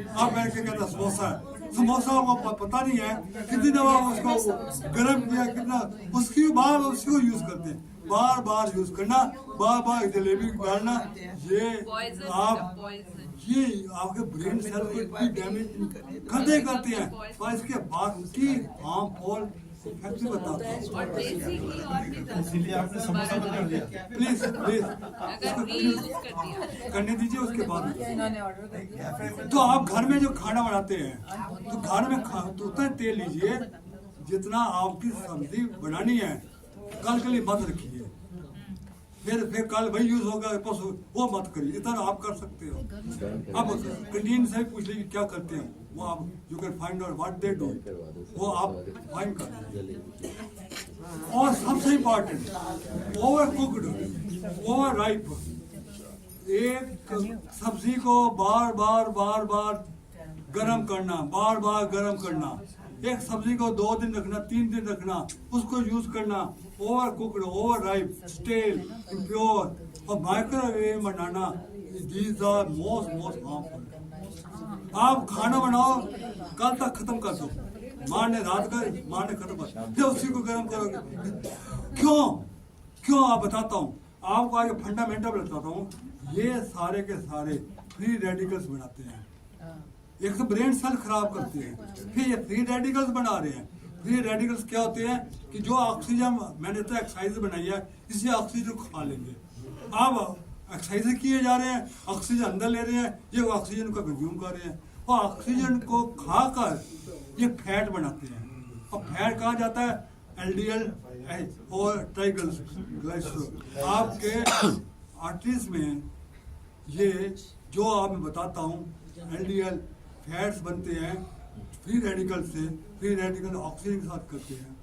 आप बैठ के कहता समोसा है, समोसा को पता नहीं है कितनी दफा उसको गर्म किया, कितना उसकी बार उसको यूज करते हैं, बार बार यूज करना, बार बार जलेबी डालना, ये आपके ब्रेन सेल को इतनी डैमेज करते हैं। और इसके बाद की हार्मफुल इफेक्ट बताता हूँ। और देसी घी और भी डालो। इसीलिए आपने समोसा बंद कर दिया। प्लीज प्लीज अगर घी यूज कर दिया करने दीजिए, उसके बाद तो आप घर में जो खाना बनाते हैं तो घर में तो उतना तेल लीजिए जितना आपकी सब्जी बनानी है, कल के लिए मत रखिए, फिर कल वही यूज होगा, परसों वो मत करिए, इतना आप कर सकते हो। अब कैंटीन से पूछ लीजिए क्या करते हैं वो, आप you can find out what they do, वो आप फाइंड कर। और सबसे important over cooked, over ripe, एक सब्जी को बार बार गरम करना, बार बार गरम करना, एक सब्जी को 2 दिन रखना, 3 दिन रखना, उसको यूज करना, over cooked, over ripe, stale, impure और माइक्रोवेव में बनाना, दीज आर मोस्ट हार्मफुल। आप खाना बनाओ, कल तक खत्म कर दो, माँ ने रात का माँ ने खत्म कर, फिर उसी को गर्म करोगे। क्यों आप बताता हूँ आपको, आगे फंडामेंटल बताता हूँ। ये सारे के सारे फ्री रेडिकल्स बनाते हैं, एक तो ब्रेन सेल खराब करते हैं, फिर ये फ्री रेडिकल्स बना रहे हैं। फ्री रेडिकल्स क्या होते हैं कि जो ऑक्सीजन, मैंने तो एक्सरसाइज बनाई है, इससे ऑक्सीजन खा लेंगे। अब एक्सरसाइज किए जा रहे हैं, ऑक्सीजन अंदर ले रहे हैं, ये ऑक्सीजन को कंज्यूम कर रहे हैं, और ऑक्सीजन को खाकर ये फैट बनाते हैं, और फैट कहा जाता है LDL और ट्राइग्लिसराइड। आपके आर्टरीज में ये जो आप मैं बताता हूँ LDL फैट्स बनते हैं फ्री रेडिकल से, फ्री रेडिकल ऑक्सीजन के साथ करते हैं।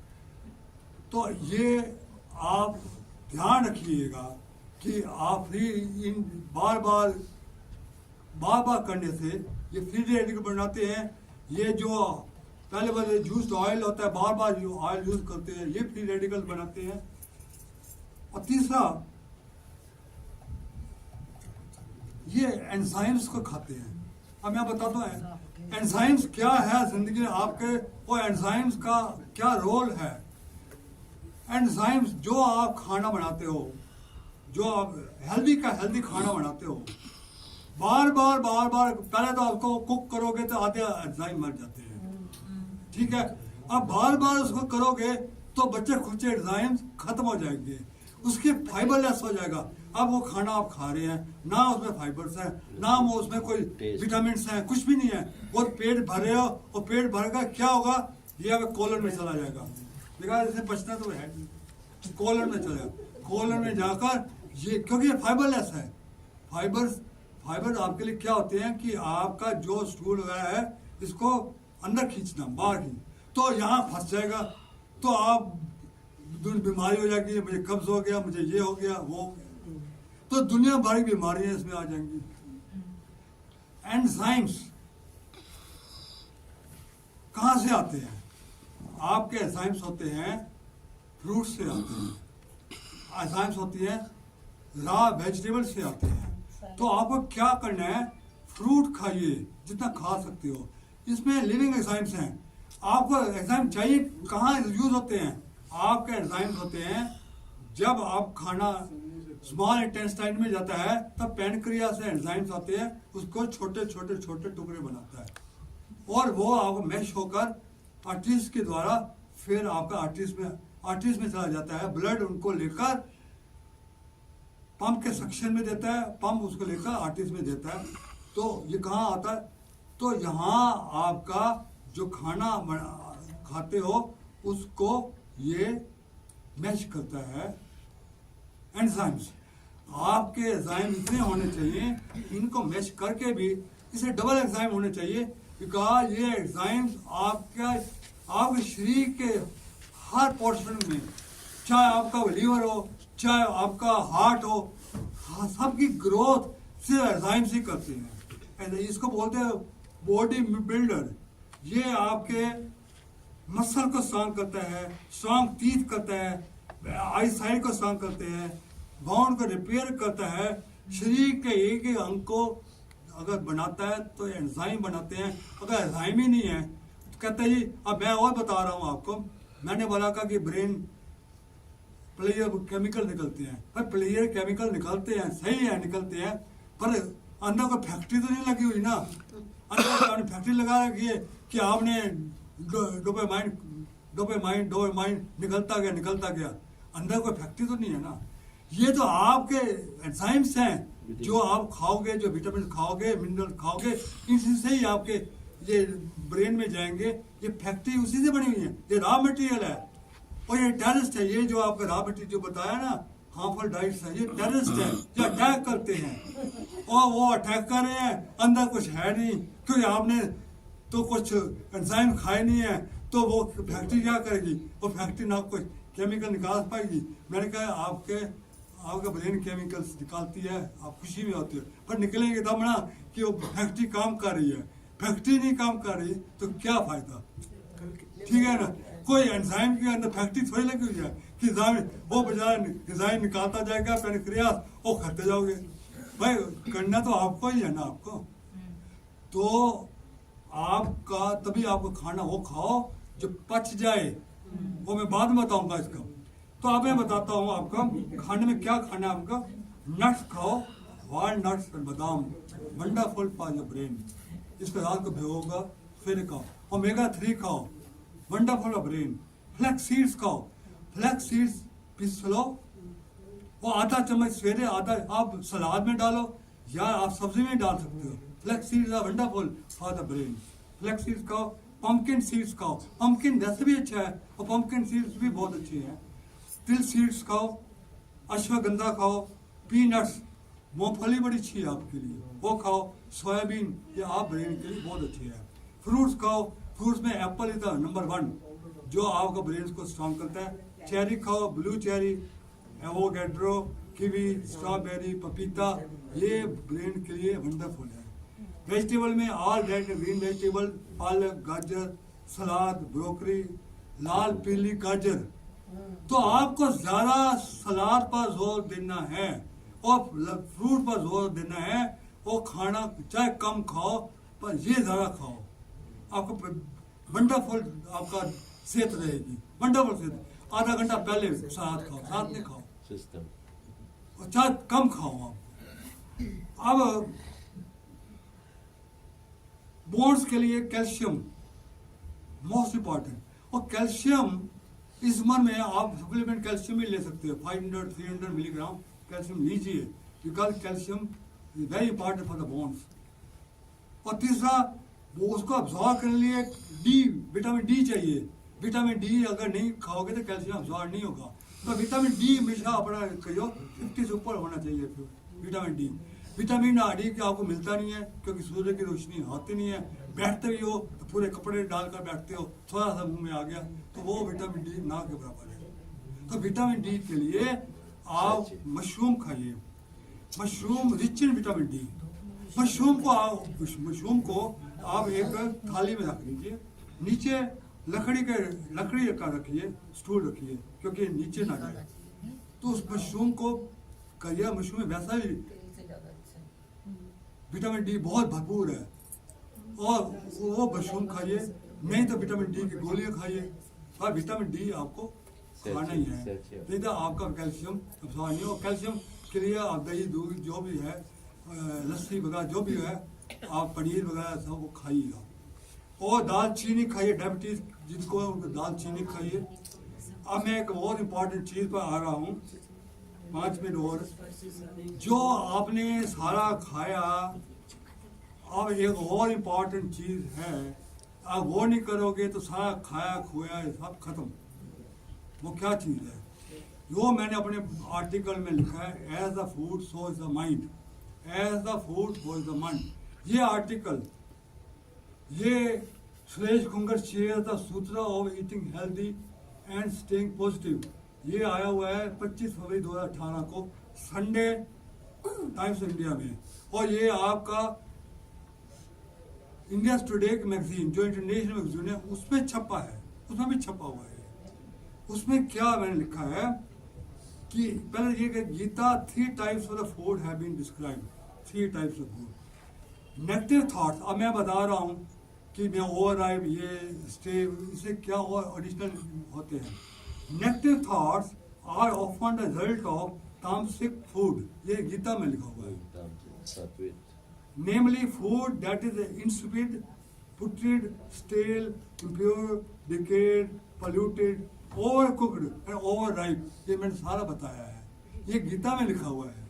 तो ये आप ध्यान रखिएगा कि आप फ्री इन बार बार करने से ये फ्री रेडिकल बनाते हैं। ये जो पहले वाले जूस्ड ऑयल होता है, बार बार जो ऑयल यूज करते हैं, ये फ्री रेडिकल बनाते हैं। और तीसरा, ये एंजाइम्स को खाते हैं। अब मैं बताता हूँ एंजाइम्स क्या है जिंदगी में आपके, और एंजाइम्स का क्या रोल है। एंजाइम्स जो आप खाना बनाते हो, जो आप हेल्दी खाना बनाते हो, बार बार पहले तो आपको कुक करोगे तो आधे एंजाइम मर जाते हैं, ठीक है। अब बार बार उसको करोगे तो बच्चे खुचे एंजाइम्स खत्म हो जाएंगे, उसके फाइबरलेस हो जाएगा। अब वो खाना आप खा रहे हैं, ना उसमें फाइबर्स हैं, ना वो उसमें कोई विटामिन हैं, कुछ भी नहीं है, वो पेट भर रहे हो, और पेट भरकर क्या होगा, ये अब कोलन में चला जाएगा। देखा, इसे बचना तो है, कोलन में चलेगा, कोलन में जाकर ये, क्योंकि ये फाइबरलेस है। फाइबर आपके लिए क्या होते हैं कि आपका जो स्टूल वगैरह है, इसको अंदर खींचना, बाहर खींच, तो यहाँ फंस जाएगा, तो आप बीमारी हो जाएगी, मुझे कब्ज हो गया, मुझे ये हो गया, वो हो गया, तो दुनिया भर की बीमारियां इसमें आ जाएंगी। एंजाइम्स कहाँ से आते हैं? आपके एंजाइम्स होते हैं फ्रूट से आते हैं, एंजाइम्स होती है रॉ वेजिटेबल से आते हैं। तो आपको क्या करना है, फ्रूट खाइए जितना खा सकते हो, इसमें लिविंग एंजाइम्स हैं। आपको एंजाइम चाहिए कहाँ यूज होते हैं? आपके एंजाइम्स होते हैं जब आप खाना स्मॉल इंटेस्टाइन में जाता है, तब पैनक्रिया से एंजाइम्स आते हैं, उसको छोटे टुकड़े बनाता है, और वो आपको मैश होकर आर्टरीज के द्वारा फिर आपका आर्टरीज में चला जाता है। ब्लड उनको लेकर पंप के सेक्शन में देता है, पंप उसको लेकर आर्टिस्ट में देता है। तो ये कहाँ आता है? तो यहाँ आपका जो खाना खाते हो उसको ये मैच करता है एंजाइम्स। आपके एंजाइम इतने होने चाहिए, इनको मैच करके भी इसे डबल एंजाइम होने चाहिए, बिकॉज ये एंजाइम आपके शरीर के हर पोर्शन में, चाहे आपका लीवर हो, चाहे आपका हार्ट हो, सबकी ग्रोथ सिर्फ एंजाइम्स ही करते हैं। इसको बोलते हैं बॉडी बिल्डर। ये आपके मसल को स्ट्रांग करता है, स्ट्रांग टीथ करता है, आई साइड को स्ट्रांग करते हैं, बोन को रिपेयर करता है, शरीर के एक एक अंग को अगर बनाता है तो एंजाइम बनाते हैं। अगर एंजाइम ही नहीं है तो कहते हैं जी, अब मैं और बता रहा हूँ आपको, मैंने बोला था कि ब्रेन प्लेयर केमिकल निकलते हैं, पर प्लेयर केमिकल निकलते हैं, सही है निकलते हैं, पर अंदर कोई फैक्ट्री तो नहीं लगी हुई ना। अंदर फैक्ट्री लगा रखी है कि आपने डोपामाइन निकलता गया, अंदर कोई फैक्ट्री तो नहीं है ना। ये तो आपके एंजाइम्स हैं जो आप खाओगे, जो विटामिन खाओगे, मिनरल खाओगे, इनसे ही आपके ये ब्रेन में जाएंगे। ये फैक्ट्री उसी से बनी हुई है, ये रॉ मटेरियल है और ये टेररिस्ट है। ये जो आपका रॉ मटेरियल जो बताया ना, हार्मफुल डाइट्स है, ये टेररिस्ट है, ये अटैक करते हैं और वो अटैक कर रहे हैं, अंदर कुछ है नहीं, क्योंकि आपने तो कुछ एंजाइम खाए नहीं है, तो वो फैक्ट्री क्या करेगी? वो फैक्ट्री ना कुछ केमिकल निकाल पाएगी। मैंने कहा आपका ब्रेन केमिकल्स निकालती है, आप खुशी में होती है, पर निकलेंगे तब ना कि वो फैक्ट्री काम कर रही है। फैक्ट्री नहीं काम कर रही तो क्या फायदा? ठीक है ना, कोई एंजाइम के अंदर फैक्ट्री थोड़ी लगी हुई है कि वो बजाय एंजाइम निकालता जाएगा, पैनक्रियास वो खाते जाओगे। भाई करना तो आपको ही है ना, आपको तो आपका तभी आपको खाना वो खाओ जो पच जाए, वो मैं बाद में बताऊंगा इसका। तो अब मैं बताता हूँ आपका खाने में क्या खाना है। आपका नट्स खाओ, वॉलनट्स और बादाम, वंडरफुल फॉर योर ब्रेन। इसको रात को भिगोगा फिर खाओ। ओमेगा 3 खाओ, wonderful for brain. Flax seeds खाओ, फ्लैक्स सीड्स पीस लो, वो आधा चम्मच सवेरे, आधा आप सलाद में डालो या आप सब्जी में डाल सकते हो। Flax seeds are wonderful for the brain. Flax seeds खाओ, पंपकिन सीड्स खाओ, पंपकिन वैसे भी अच्छा है और पंपकिन सीड्स भी बहुत अच्छी हैं। तिल सीड्स खाओ, अश्वगंधा खाओ, पीनट्स, मूंगफली बड़ी अच्छी है आपके लिए, वो खाओ। सोयाबीन, ये आप ब्रेन के लिए बहुत अच्छी है। फ्रूट्स खाओ, फ्रूट्स में एप्पल इज द नंबर 1 जो आपका ब्रेन को स्ट्रॉन्ग करता है। चेरी खाओ, blue cherry, avocado, kiwi, strawberry, पपीता, ये ब्रेन के लिए वंडरफुल है। वेजिटेबल में ऑल रेड ग्रीन वेजिटेबल, पालक, गाजर, सलाद, ब्रोकली, लाल पीली गाजर। तो आपको ज्यादा सलाद पर जोर देना है और फ्रूट पर जोर देना है। वो खाना चाहे कम खाओ पर ये ज्यादा खाओ, आपको वंडरफुल आपका सेहत रहेगी, वंडरफुल सेहत। आधा घंटा पहले सलाद खाओ, साथ में खाओ, और चाहे कम खाओ आप। अब बोन्स के लिए कैल्शियम मोस्ट इंपॉर्टेंट, और कैल्शियम इस उम्र में आप सप्लीमेंट कैल्शियम ही ले सकते हो। 500-300 मिलीग्राम कैल्शियम लीजिए, because calcium is very important for the bones. और तीसरा, वो उसको अब्जॉर्ब करने लिए विटामिन डी चाहिए। विटामिन डी अगर नहीं खाओगे तो कैल्शियम अब्जॉर्ब नहीं होगा। तो विटामिन डी हमेशा अपना कहियो 50 से ऊपर होना चाहिए। फिर विटामिन डी डी की आपको मिलता नहीं है क्योंकि सूर्य की रोशनी आती नहीं है। बैठते भी हो तो पूरे कपड़े डालकर बैठते हो, थोड़ा सा मुंह में आ गया तो वो विटामिन डी ना के बराबर है। तो विटामिन डी के लिए आप मशरूम खाइए, mushroom rich in vitamin D. Mushroom को आप एक थाली में रख लीजिए, नीचे लकड़ी का रखिए, स्टूल रखिए क्योंकि नीचे ना जाए। तो उस मशरूम को करिए, मशरूम में वैसा ही विटामिन डी बहुत भरपूर है, और वो मशरूम खाइए, नहीं तो विटामिन डी की गोलियां खाइए। और विटामिन डी आपको खाना ही है, नहीं तो आपका कैल्शियम अब्सॉर्ब नहीं हो। कैल्शियम के लिए आप दही दूध जो भी है, लस्सी वगैरह जो भी है, आप पनीर वगैरह सब वो खाइएगा। और दालचीनी खाइए, डायबिटीज जिनको है उनको दालचीनी खाइए। अब मैं एक बहुत इंपॉर्टेंट चीज़ पर आ रहा हूँ, 5 मिनट और, जो आपने सारा खाया, अब एक और इम्पॉर्टेंट चीज है, आप वो नहीं करोगे तो सारा खाया खोया सब खत्म। वो क्या चीज है? जो मैंने अपने आर्टिकल में लिखा है, as the food so is the mind, as the food so is the mind. ये आर्टिकल, ये Suresh Khungar share the sutra of eating healthy and staying positive, ये आया हुआ है 25 फरवरी 2018 को संडे टाइम्स इंडिया में। और ये आपका इंडिया टुडे मैगजीन, जो इंटरनेशनल मैगजीन है, उसमें छपा है, उसमें भी छपा हुआ है। उसमें क्या मैंने लिखा है कि पहले ये कि Gita 3 types of the food have been described, 3 types of food. Negative thoughts, अब मैं बता रहा हूँ कि मैं ओवर राइप, ये स्टे, इससे क्या और एडिशनल होते हैं। Negative thoughts are often the result of tamasic food, ये गीता में लिखा हुआ है। Namely, food that is insipid, putrid, stale, impure, decayed, polluted, overcooked and overripe, ये मैंने सारा बताया है, ये गीता में लिखा हुआ है।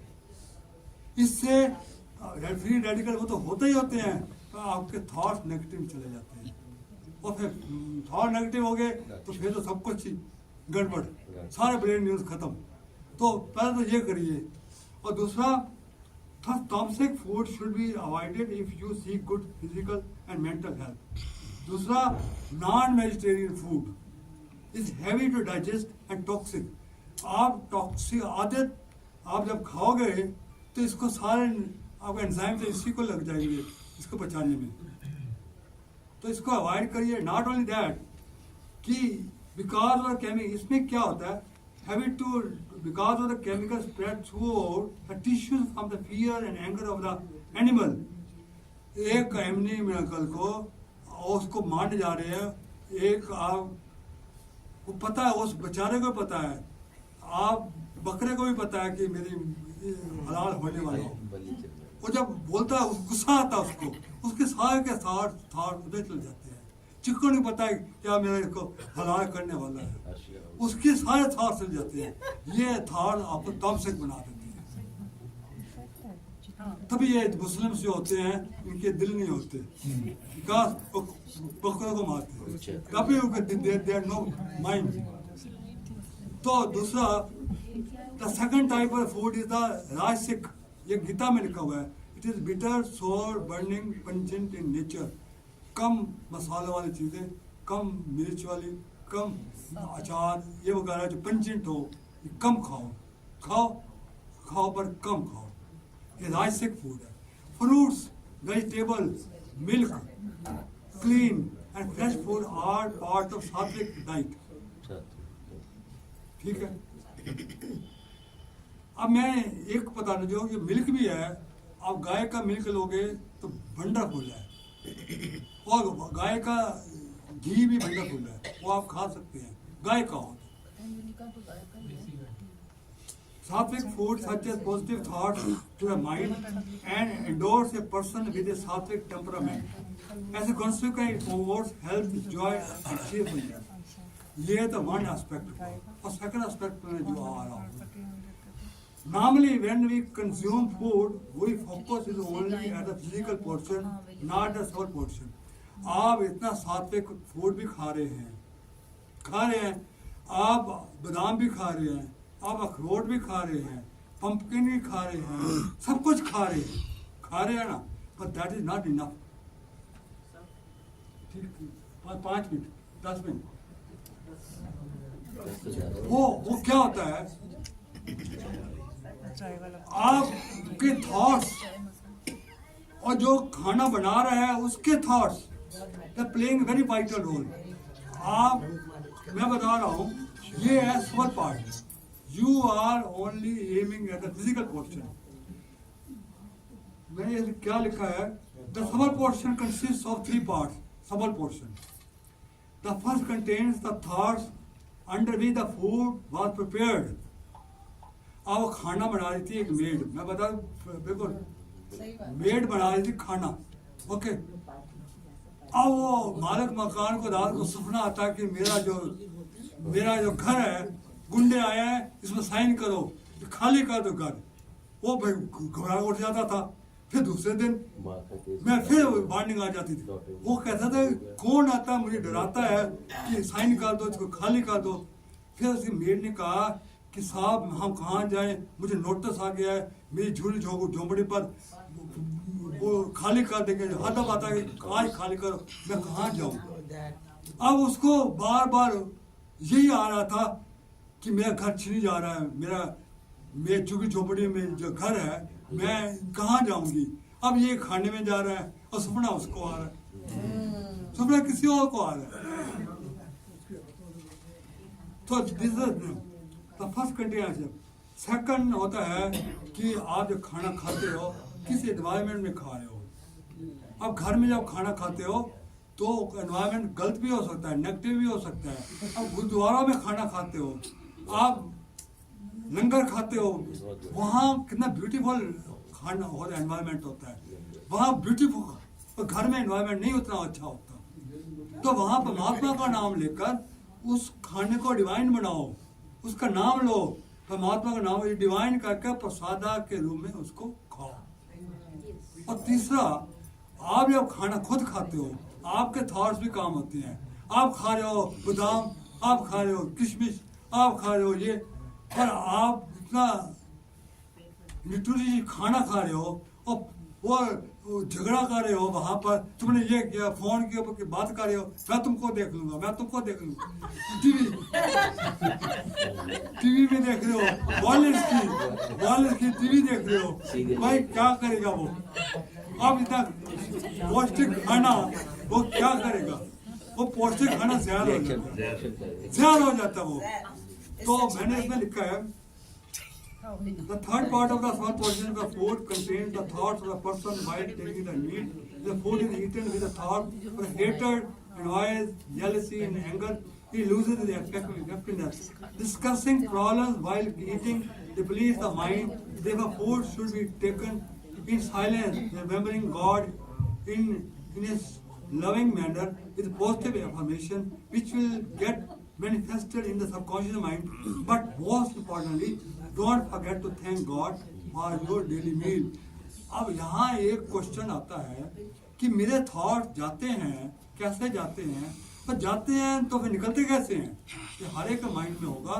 इससे फ्री रेडिकल वो तो होते ही होते हैं, तो आपके थॉट्स नेगेटिव चले जाते हैं, और फिर थॉट नेगेटिव हो गए तो फिर तो सब कुछ ही गड़बड़, सारे ब्रेन न्यूज खत्म। तो पहले तो ये करिए। और दूसरा, toxic food should be avoided if you seek good physical and mental health. दूसरा, non-vegetarian food is heavy to digest and toxic. आप टॉक्सिक आदत आप जब खाओगे तो इसको सारे आपके एंजाइम से इसी को लग जाएंगे इसको पचाने में, तो इसको अवॉइड करिए। नॉट ओनली दैट कि बिकॉज और केमिकल, इसमें क्या होता है, heavy to because of the chemical spread throughout the tissues from the fear and anger of the animal. एक एनिमल को उसको मारने जा रहे हैं, एक आप वो पता है, उस बेचारे को पता है, आप बकरे को भी पता है कि मेरी हलाल होने वाला हो। वो जब बोलता है, गुस्सा आता है उसको, उसके सारे के साथ उधर चल जाते हैं। चिकन को पता है क्या मेरे को हलाल करने वाला है, उसके सारे थाट चल जाते हैं। ये थाट आपको टॉक्सिक बना देते हैं। तभी ये मुस्लिम जो होते हैं, इनके दिल नहीं होते, बकरों को मारते हैं, कभी उनके नो माइंड। तो दूसरा, the second type of food is the rajasic, ये गीता में लिखा हुआ है। It is bitter, sour, burning, pungent in nature. कम मसाले वाली चीजें, कम मिर्च वाली, कम अचार ये वगैरह जो पंजेंट हो, ये कम खाओ, खाओ पर कम खाओ। ये राजसिक फूड है। Fruits, vegetable, milk, clean and fresh food are part of sattvic diet. ठीक है। अब मैं एक बताना जो ये मिल्क भी है, आप गाय का मिल्क लोगे तो वंडरफुल है, और गाय का घी भी वंडरफुल है, वो आप खा सकते हैं, गाय का हो। Sattvic food such as positive thoughts to the mind and endorse a person with a sattvic temperament. As a consequence, it promotes health, joy and cheerfulness. ये तो one aspect है। और second aspect में जो आ रहा हूँ, normally when we consume food, we focus is only at the physical portion, not the soul portion. आप इतना सात्विक फूड भी खा रहे हैं, आप बादाम भी खा रहे हैं, आप अखरोट भी खा रहे हैं, पंपकिन भी खा रहे हैं, सब कुछ खा रहे हैं ना, but that is not enough. ठीक, 5 मिनट 10 मिनट, वो क्या होता है, आपके थॉट्स और जो खाना बना रहा है उसके thoughts they playing very vital role. आप, मैं बता रहा हूँ, ये है soul part. You are only aiming at the physical portion. मैंने क्या लिखा है, the subtle portion consist of 3 parts. Subtle portion, the first contains the thoughts under which the food was prepared. अब खाना बना रही थी एक मेड, मैं बता बिल्कुल मेड बना रही थी खाना, ओके। अब वो मालिक मकान को रात को सपना आता कि मेरा जो घर है, गुंडे आए हैं, इसमें साइन करो, खाली कर दो घर। वो भाई घबरा उठ जाता था। फिर दूसरे दिन मैं फिर वार्निंग आ जाती थी। वो कहता था कौन आता है मुझे डराता है कि साइन कर दो, इसको खाली कर दो। फिर उसकी मेड ने कहा कि साहब हम कहाँ जाएं, मुझे नोटिस आ गया है मेरी झूली झोंपड़ी पर वो खाली कर देंगे। हर दफा आता है कि आज खाली करो, मैं कहाँ जाऊँ। अब उसको बार बार यही आ रहा था कि मेरा घर छीनी जा रहा है, मेरे झुग्गी झोपड़ी में जो घर है मैं कहाँ जाऊंगी। अब ये खाने में जा रहा है और सपना उसको आ रहा है, सपना किसी और को आ रहा है। तो this is the first condition. Second होता है कि आप जब खाना खाते हो किस एनवायरनमेंट में खा रहे हो। अब घर में जब खाना खाते हो तो एनवायरनमेंट गलत भी हो सकता है, नेगेटिव भी हो सकता है। अब गुरुद्वारा में खाना खाते हो, आप लंगर खाते हो, वहाँ कितना ब्यूटीफुल खाना और एनवायरनमेंट होता है, वहाँ ब्यूटीफुल। घर में एनवायरनमेंट नहीं उतना अच्छा होता। तो वहाँ परमात्मा का नाम लेकर उस खाने को डिवाइन बनाओ, उसका नाम लो, परमात्मा का नाम डिवाइन करके प्रसादा के रूप में उसको खाओ। और तीसरा, आप जब खाना खुद खाते हो आपके थॉट्स भी काम होते हैं। आप खा रहे हो बादाम, आप खा रहे हो किशमिश, आप खा रहे हो ये, पर आप इतना न्यूट्रिशियस खाना खा रहे हो और वो झगड़ा कर रहे हो वहां पर, तुमने ये किया, फोन के ऊपर बात कर रहे हो, मैं तुमको देख लूंगा, मैं तुमको देख लूंगा। टीवी में देख रहे हो, वायरलेस की टीवी देख रहे हो, भाई क्या करेगा वो। अब इतना पौष्टिक खाना वो क्या करेगा, वो पौष्टिक खाना ज़्यादा हो जाता वो। तो मैंने इसमें लिखा है the third part of the small portion of the food contains the thoughts of the person while taking the meal. The food is eaten with the thought of hatred, envy, jealousy, and anger. He loses the effectiveness. Discussing problems while eating depletes the mind. Therefore, food should be taken in silence, remembering God in a loving manner with positive affirmation, which will get manifested in the subconscious mind. But most importantly, don't forget to thank God for your daily meal. अब यहाँ एक क्वेश्चन आता है कि मेरे थॉट जाते हैं, कैसे जाते हैं, पर जाते हैं तो फिर निकलते कैसे हैं। कि हर एक माइंड में होगा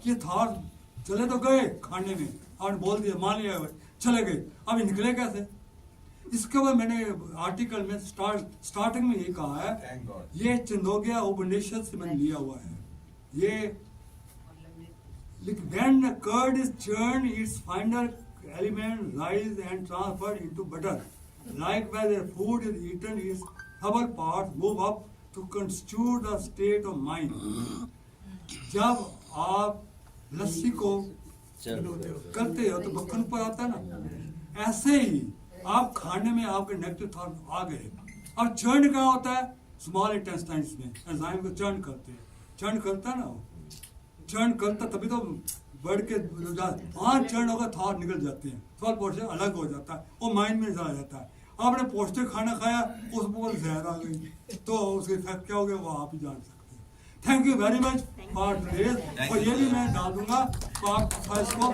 कि थॉट चले तो गए खाने में और बोल दिया, मान लिया चले गए, अब ये निकले कैसे। इसके बाद मैंने आर्टिकल में स्टार्टिंग में ये कहा है, ये चंदोग्या उपनिषद से मैंने लिया हुआ है। ये when the curd is churned, its final element rise and transferred into butter. Likewise, the food is eaten, its subtle parts move up to constitute the state of mind. जब आप लस्सी को करते हो तो मक्खन पर आता है ना, ऐसे ही आप खाने में आपके नेगेटिव थॉट आ गए। और चर्न कहाँ होता है, स्मॉल इंटेस्टाइन्स में एंजाइम को चर्न करते हैं, चर्न करता है ना, वो चर्न करता तभी तो बढ़ के वहाँ चर्न होगा, थॉट निकल जाते हैं, थॉट पोर्शन अलग हो जाता है, वो माइंड में चला जाता है। आपने पौष्टिक खाना खाया, उस पर जहर आ गई, तो उसके इफेक्ट क्या हो गया वो आप ही जान सकते हैं। Thank you very much for today. और ये भी मैं डाल दूंगा तो आप इसको